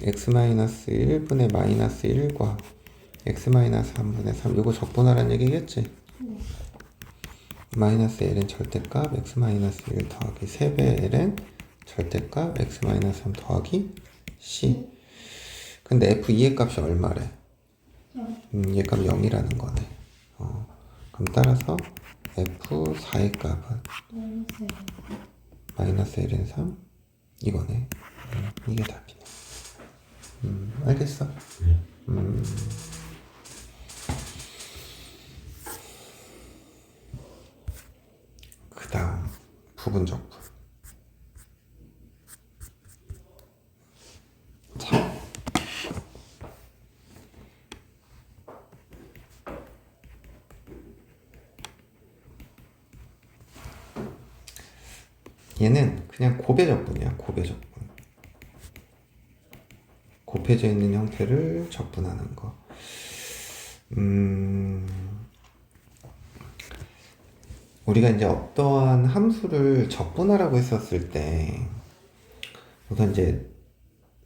x 마이너스 1분의 마이너스 1과 x 마이너스 3분의 3 이거 적분하라는 얘기겠지? 네. 마이너스 l은 절대값 x 마이너스 1 더하기 3배 l은 절대값 x 마이너스 3 더하기 c. 근데 f2의 값이 얼마래? 얘 값 0이라는 거네. 그럼 따라서 f4의 값은 마이너스 l은 3 이거네. 이게 답이네. 알겠어? 그 다음 부분적분. 자, 얘는 그냥 곱해적분이야. 곱해적분. 곱해져 있는 형태를 적분하는 거. 우리가 이제 어떠한 함수를 적분하라고 했었을 때 우선 이제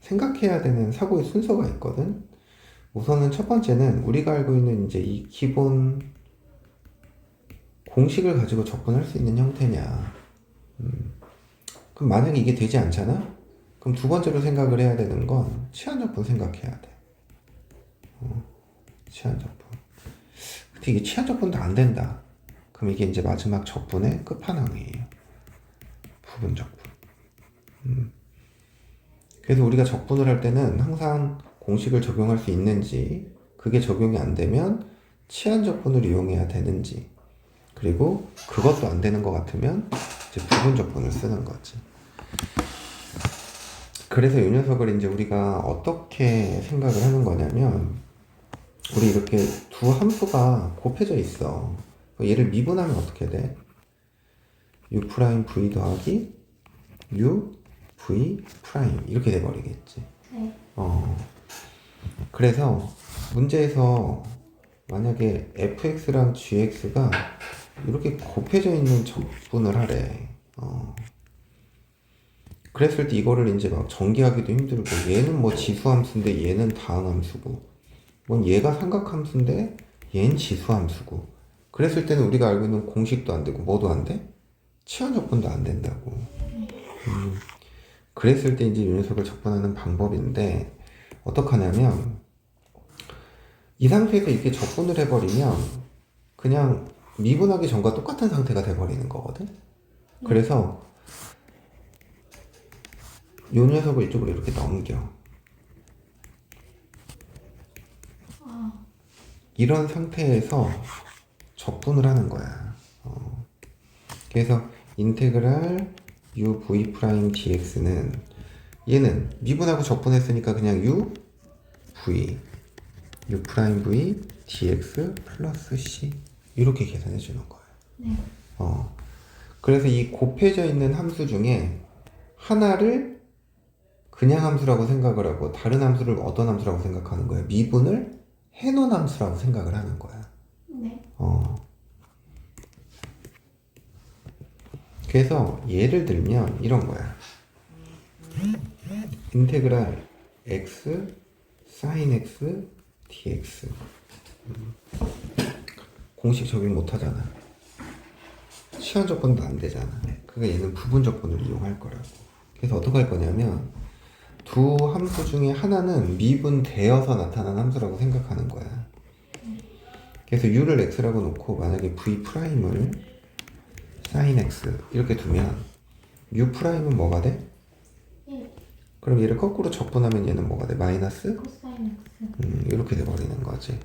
생각해야 되는 사고의 순서가 있거든. 우선은 첫 번째는 우리가 알고 있는 이제 이 기본 공식을 가지고 접근할 수 있는 형태냐. 그럼 만약에 이게 되지 않잖아? 그럼 두 번째로 생각을 해야 되는 건 치환적분 생각해야 돼. 치환적분. 근데 이게 치환적분도 안 된다. 그럼 이게 이제 마지막 적분의 끝판왕이에요. 부분적분. 그래서 우리가 적분을 할 때는 항상 공식을 적용할 수 있는지, 그게 적용이 안 되면 치환적분을 이용해야 되는지, 그리고 그것도 안 되는 것 같으면 이제 부분적분을 쓰는 거지. 그래서 이 녀석을 이제 우리가 어떻게 생각을 하는 거냐면, 우리 이렇게 두 함수가 곱해져 있어. 얘를 미분하면 어떻게 돼? u 프라임 v 더하기 u v 프라임 이렇게 돼버리겠지. 네. 그래서 문제에서 만약에 fx랑 gx가 이렇게 곱해져 있는 적분을 하래. 그랬을 때 이거를 이제 막 전개하기도 힘들고, 얘는 뭐 지수함수인데 얘는 다항함수고, 뭐 얘가 삼각함수인데 얘는 지수함수고, 그랬을 때는 우리가 알고 있는 공식도 안 되고 뭐도 안 돼? 치환적분도 안 된다고. 그랬을 때 이제 이 녀석을 적분하는 방법인데, 어떡하냐면 이 상태에서 이렇게 적분을 해버리면 그냥 미분하기 전과 똑같은 상태가 돼버리는 거거든. 그래서 이 녀석을 이쪽으로 이렇게 넘겨. 이런 상태에서 적분을 하는 거야. 그래서 인테그랄 u v 프라임 dx는 얘는 미분하고 적분했으니까 그냥 u 프라임 v dx 플러스 c 이렇게 계산해 주는 거예요. 네. 그래서 이 곱해져 있는 함수 중에 하나를 그냥 함수라고 생각을 하고 다른 함수를 어떤 함수라고 생각하는 거야? 미분을 해놓은 함수라고 생각을 하는 거야. 네. 그래서 예를 들면 이런 거야. 인테그랄 x sin x dx. 공식 적용 못 하잖아. 치환적분도 안 되잖아. 그러니까 얘는 부분적분을 이용할 거라고. 그래서 어떻게 할 거냐면 두 함수 중에 하나는 미분되어서 나타난 함수라고 생각하는 거야. 그래서 u를 x라고 놓고 만약에 v 프라임을 sin x 이렇게 두면 u 프라임은 뭐가 돼? 1 그럼 얘를 거꾸로 적분하면 얘는 뭐가 돼? 마이너스? 코사인 x. 이렇게 돼버리는 거지.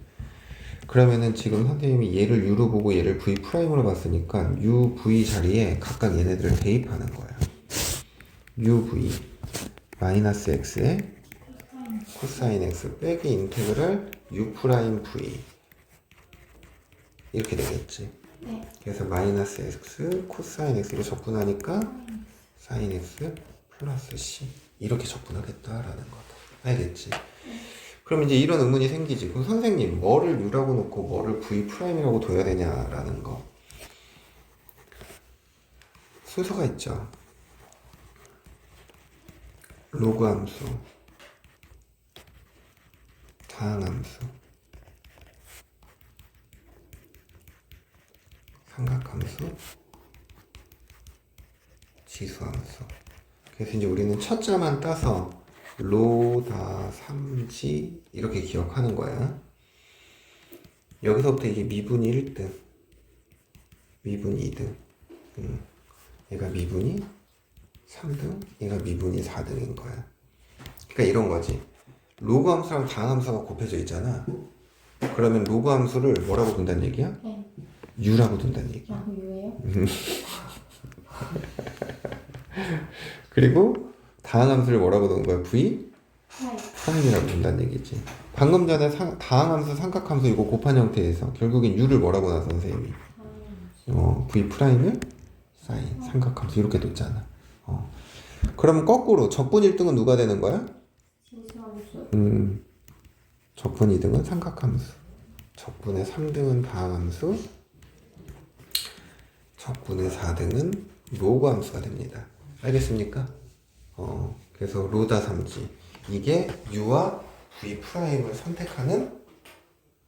그러면은 지금 선생님이 얘를 u로 보고 얘를 v 프라임으로 봤으니까 u, v 자리에 각각 얘네들을 대입하는 거야. u, v 마이너스 x에 코사인 x 빼기 인테그랄 u 프라임 v 이렇게 되겠지. 네. 그래서 마이너스 x 코사인 x로 적분하니까 사인 x 플러스 c 이렇게 적분하겠다라는 거다. 알겠지? 그럼 이제 이런 의문이 생기지. 그럼 선생님 뭐를 u라고 놓고 뭐를 v 프라임이라고 둬야 되냐라는 거. 순서가 있죠. 로그 함수, 다항함수, 삼각함수, 지수함수. 그래서 이제 우리는 첫 자만 따서 로다 삼지 이렇게 기억하는 거야. 여기서부터 이게 미분이 1등, 미분이 2등, 얘가 미분이 3등, 얘가 미분이 4등인 거야. 그러니까 이런 거지. 로그 함수랑 다항 함수가 곱해져 있잖아. 그러면 로그 함수를 뭐라고 둔다는 얘기야? 네. u라고 둔다는 얘기야. 라고 유예요? 그리고 다항 함수를 뭐라고 둔 거야? v 프라임. 프라임이라고 둔다는 얘기지. 방금 전에 다항 함수, 삼각 함수 이거 곱한 형태에서 결국엔 u를 뭐라고 놔 선생님이? v 프라임을 사인 삼각 함수 이렇게 뒀잖아. 그러면 거꾸로 적분 1등은 누가 되는 거야? 지수함수. 적분 2등은 삼각함수, 적분의 3등은 다항함수, 적분의 4등은 로그함수가 됩니다. 알겠습니까? 그래서 루다 3지. 이게 u와 v 프라임을 선택하는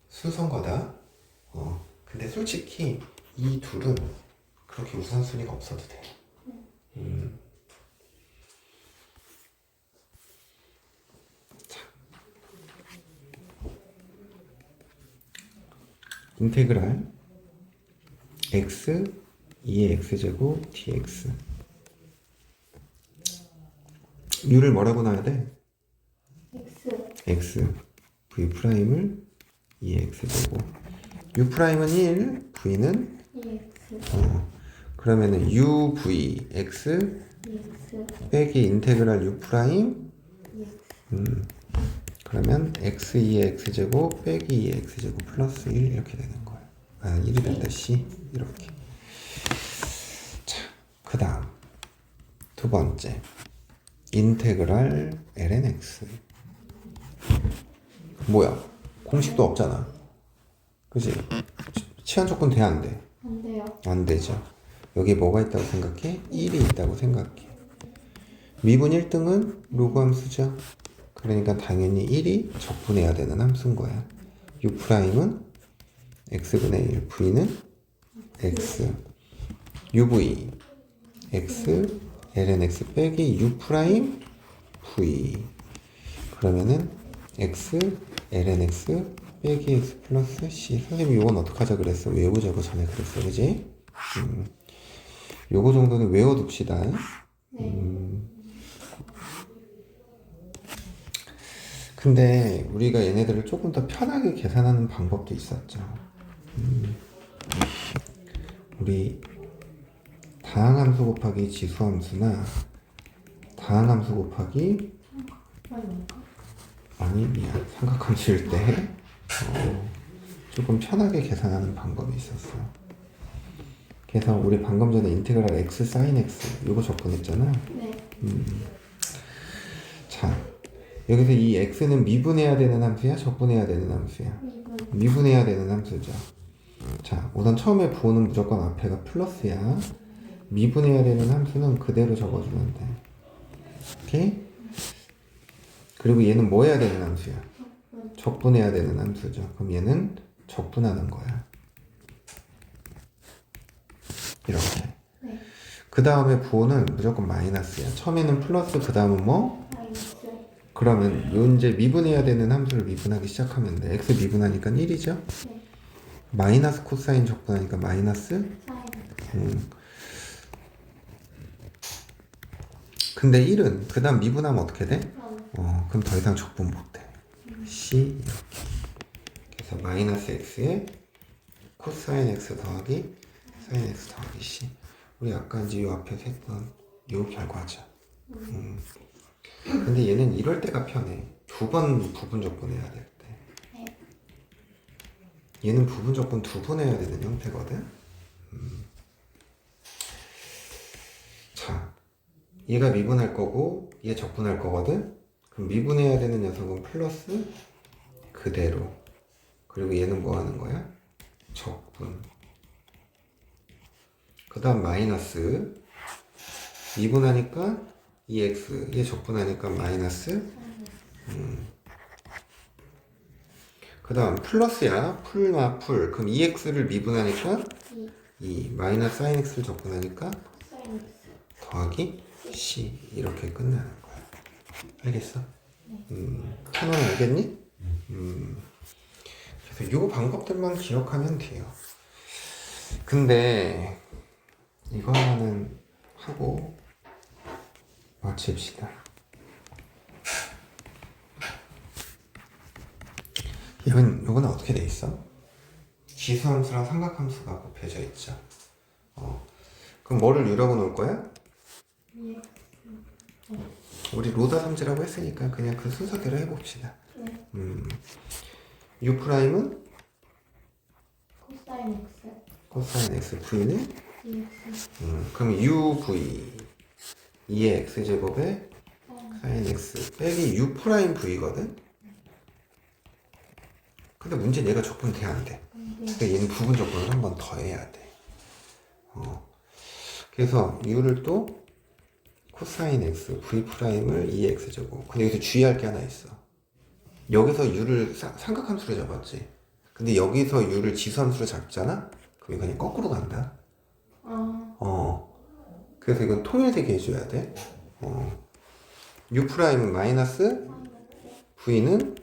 순서인 거다. 근데 솔직히 이 둘은 그렇게 우선순위가 없어도 돼. 자. 인테그랄 x 2의 x제곱 dx. u를 뭐라고 놔야 돼? x v 프라임을 2의 x제곱. u 프라임은 1, v는 그러면은 u v x 빼기 인테그랄 u 프라임 그러면 x 2의 x제곱 빼기 2의 x제곱 플러스 1 이렇게 되는 거야. 1이 된다 c 이렇게. 자, 그 다음 두 번째 인테그랄 ln x. 뭐야? 공식도 없잖아. 그지? 치환 조건 돼, 안 돼? 안 돼요. 안 되죠. 여기 뭐가 있다고 생각해? 1이 있다고 생각해. 미분 1등은 로그 함수죠. 그러니까 당연히 1이 적분해야 되는 함수인 거야. u'은 x분의 1, v는 x, uv x ln x 빼기 u 프라임 v. 그러면은 x ln x 빼기 x 플러스 c. 선생님 요건 어떡하자 그랬어? 외우자고 전에 그랬어, 그지? 요거 정도는 외워둡시다. 근데 우리가 얘네들을 조금 더 편하게 계산하는 방법도 있었죠. 우리 다항함수 곱하기 지수함수나 다항함수 곱하기 아니 미안 삼각함수일 때 조금 편하게 계산하는 방법이 있었어. 그래서 우리 방금 전에 인테그랄 x sin x 요거 접근했잖아. 네. 자, 여기서 이 x는 미분해야 되는 함수야? 적분해야 되는 함수야? 미분. 미분해야 되는 함수죠. 자, 우선 처음에 부호는 무조건 앞에가 플러스야. 미분해야 되는 함수는 그대로 적어주면 돼. 오케이? 그리고 얘는 뭐 해야 되는 함수야? 적분해야 되는 함수죠. 그럼 얘는 적분하는 거야. 이렇게. 네. 그 다음에 부호는 무조건 마이너스야. 처음에는 플러스, 그 다음은 뭐? 마이너스. 그러면 요 이제 미분해야 되는 함수를 미분하기 시작하면 돼. x 미분하니까 1이죠? 네. 마이너스 코사인 적분하니까 마이너스? 사인. 근데 1은 그 다음 미분하면 어떻게 돼? 원. 그럼 더 이상 적분 못해. c 이렇게. 그래서 마이너스 x에 코사인 x 더하기 사인 x 더하기 c. 우리 아까 이제 요 앞에서 했던 요 결과죠. 근데 얘는 이럴 때가 편해. 두 번 부분 적분해야 될 때. 네. 얘는 부분 적분 두 번 해야 되는 형태거든. 자, 얘가 미분할 거고 얘 적분할 거거든. 그럼 미분해야 되는 녀석은 플러스 그대로. 그리고 얘는 뭐 하는 거야? 적분. 그 다음 마이너스. 미분하니까 2x, 얘 적분하니까 마이너스. 그 다음 플러스야. 풀마 풀. 그럼 2x를 미분하니까 2. 마이너스 sin x를 적분하니까 사인 x. 더하기 c. 이렇게 끝나는 거야. 알겠어? 천원 알겠니? 그래서 요 방법들만 기억하면 돼요. 근데 이거 하나는 하고 마칩시다. 요건 어떻게 돼 있어? 지수함수랑 삼각함수가 곱해져 있죠. 그럼 뭐를 유라고 놓을 거야? 예. 우리 로다 삼지라고 했으니까 그냥 그 순서대로 해봅시다. 네. u 프라임은 코사인 x. 코사인 x, v는 dx. 그럼 u v 2의 x 제곱에 sin x 빼기 u 프라임 v거든. 근데 문제는 얘가 적분 돼야 안 돼. 그러니까 얘는 부분 적분을 한 번 더 해야 돼. 그래서 u를 또 코사인 x v 프라임을 2x제곱. 근데 여기서 주의할 게 하나 있어. 여기서 u를 삼각함수로 잡았지. 근데 여기서 u를 지수함수로 잡잖아? 그럼 그냥 거꾸로 간다. 그래서 이건 통일되게 해줘야 돼. u 프라임은 마이너스 v는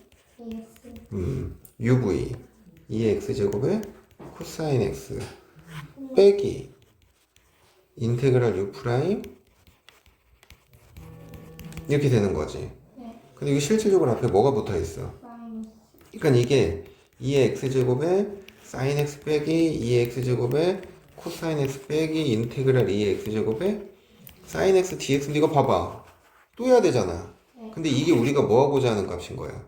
uv 2x제곱에 코사인 x 빼기 인테그랄 u 프라임 이렇게 되는 거지. 네. 근데 이거 실질적으로 앞에 뭐가 붙어 있어? 마이너스. 그러니까 이게 2x제곱에 sin x 빼기 2x제곱에 코사인 x 빼기 인테그랄 2x제곱에 sin x dx. 이거 봐봐. 또 해야 되잖아. 네. 근데 이게 우리가 뭐 하고자 하는 값인 거야?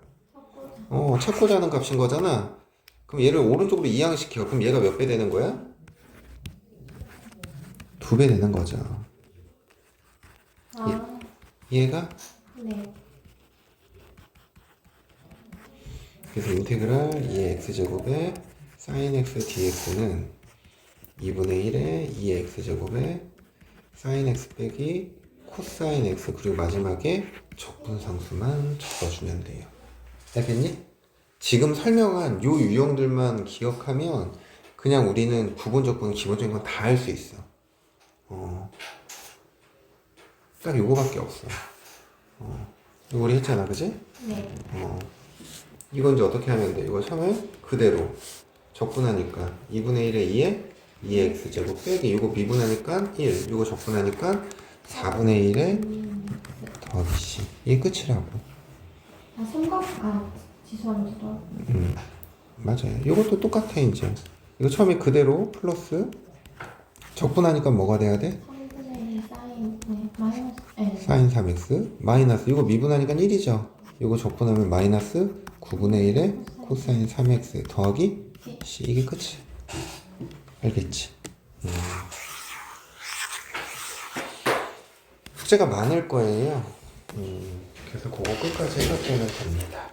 찾고자 하는 값인 거잖아. 그럼 얘를 오른쪽으로 이항시켜. 그럼 얘가 몇 배 되는 거야? 2배 되는 거죠. 얘가? 네. 그래서 인테그랄 2x제곱에 sin x dx는 2분의 1에 2x제곱에 sin x 빼기 코사인 x 그리고 마지막에 적분상수만 적어주면 돼요. 알겠니? 지금 설명한 요 유형들만 기억하면 그냥 우리는 부분적분 기본적인 건 다 할 수 있어. 딱 요거밖에 없어. 이거 우리 했잖아, 그지? 네. 이건 이제 어떻게 하면 돼? 이거 처음에 그대로 적분하니까 2분의 1에 2에 2x제곱 빼기 이거 미분하니까 1 이거 적분하니까 4분의 1에 더하기 c 이게 끝이라고. 지수함수도. 맞아요. 이것도 똑같아 이제. 이거 처음에 그대로 플러스 적분하니까 뭐가 돼야 돼? 3분의 1 사인. 네. 마이너스. 네. 사인 3x 마이너스 이거 미분하니까 1이죠. 이거 적분하면 마이너스 9분의 1에 코사인 3x 더하기 c 이게 끝이야. 알겠지? 숙제가 많을 거예요. 그래서 그거 끝까지 해석하면 됩니다.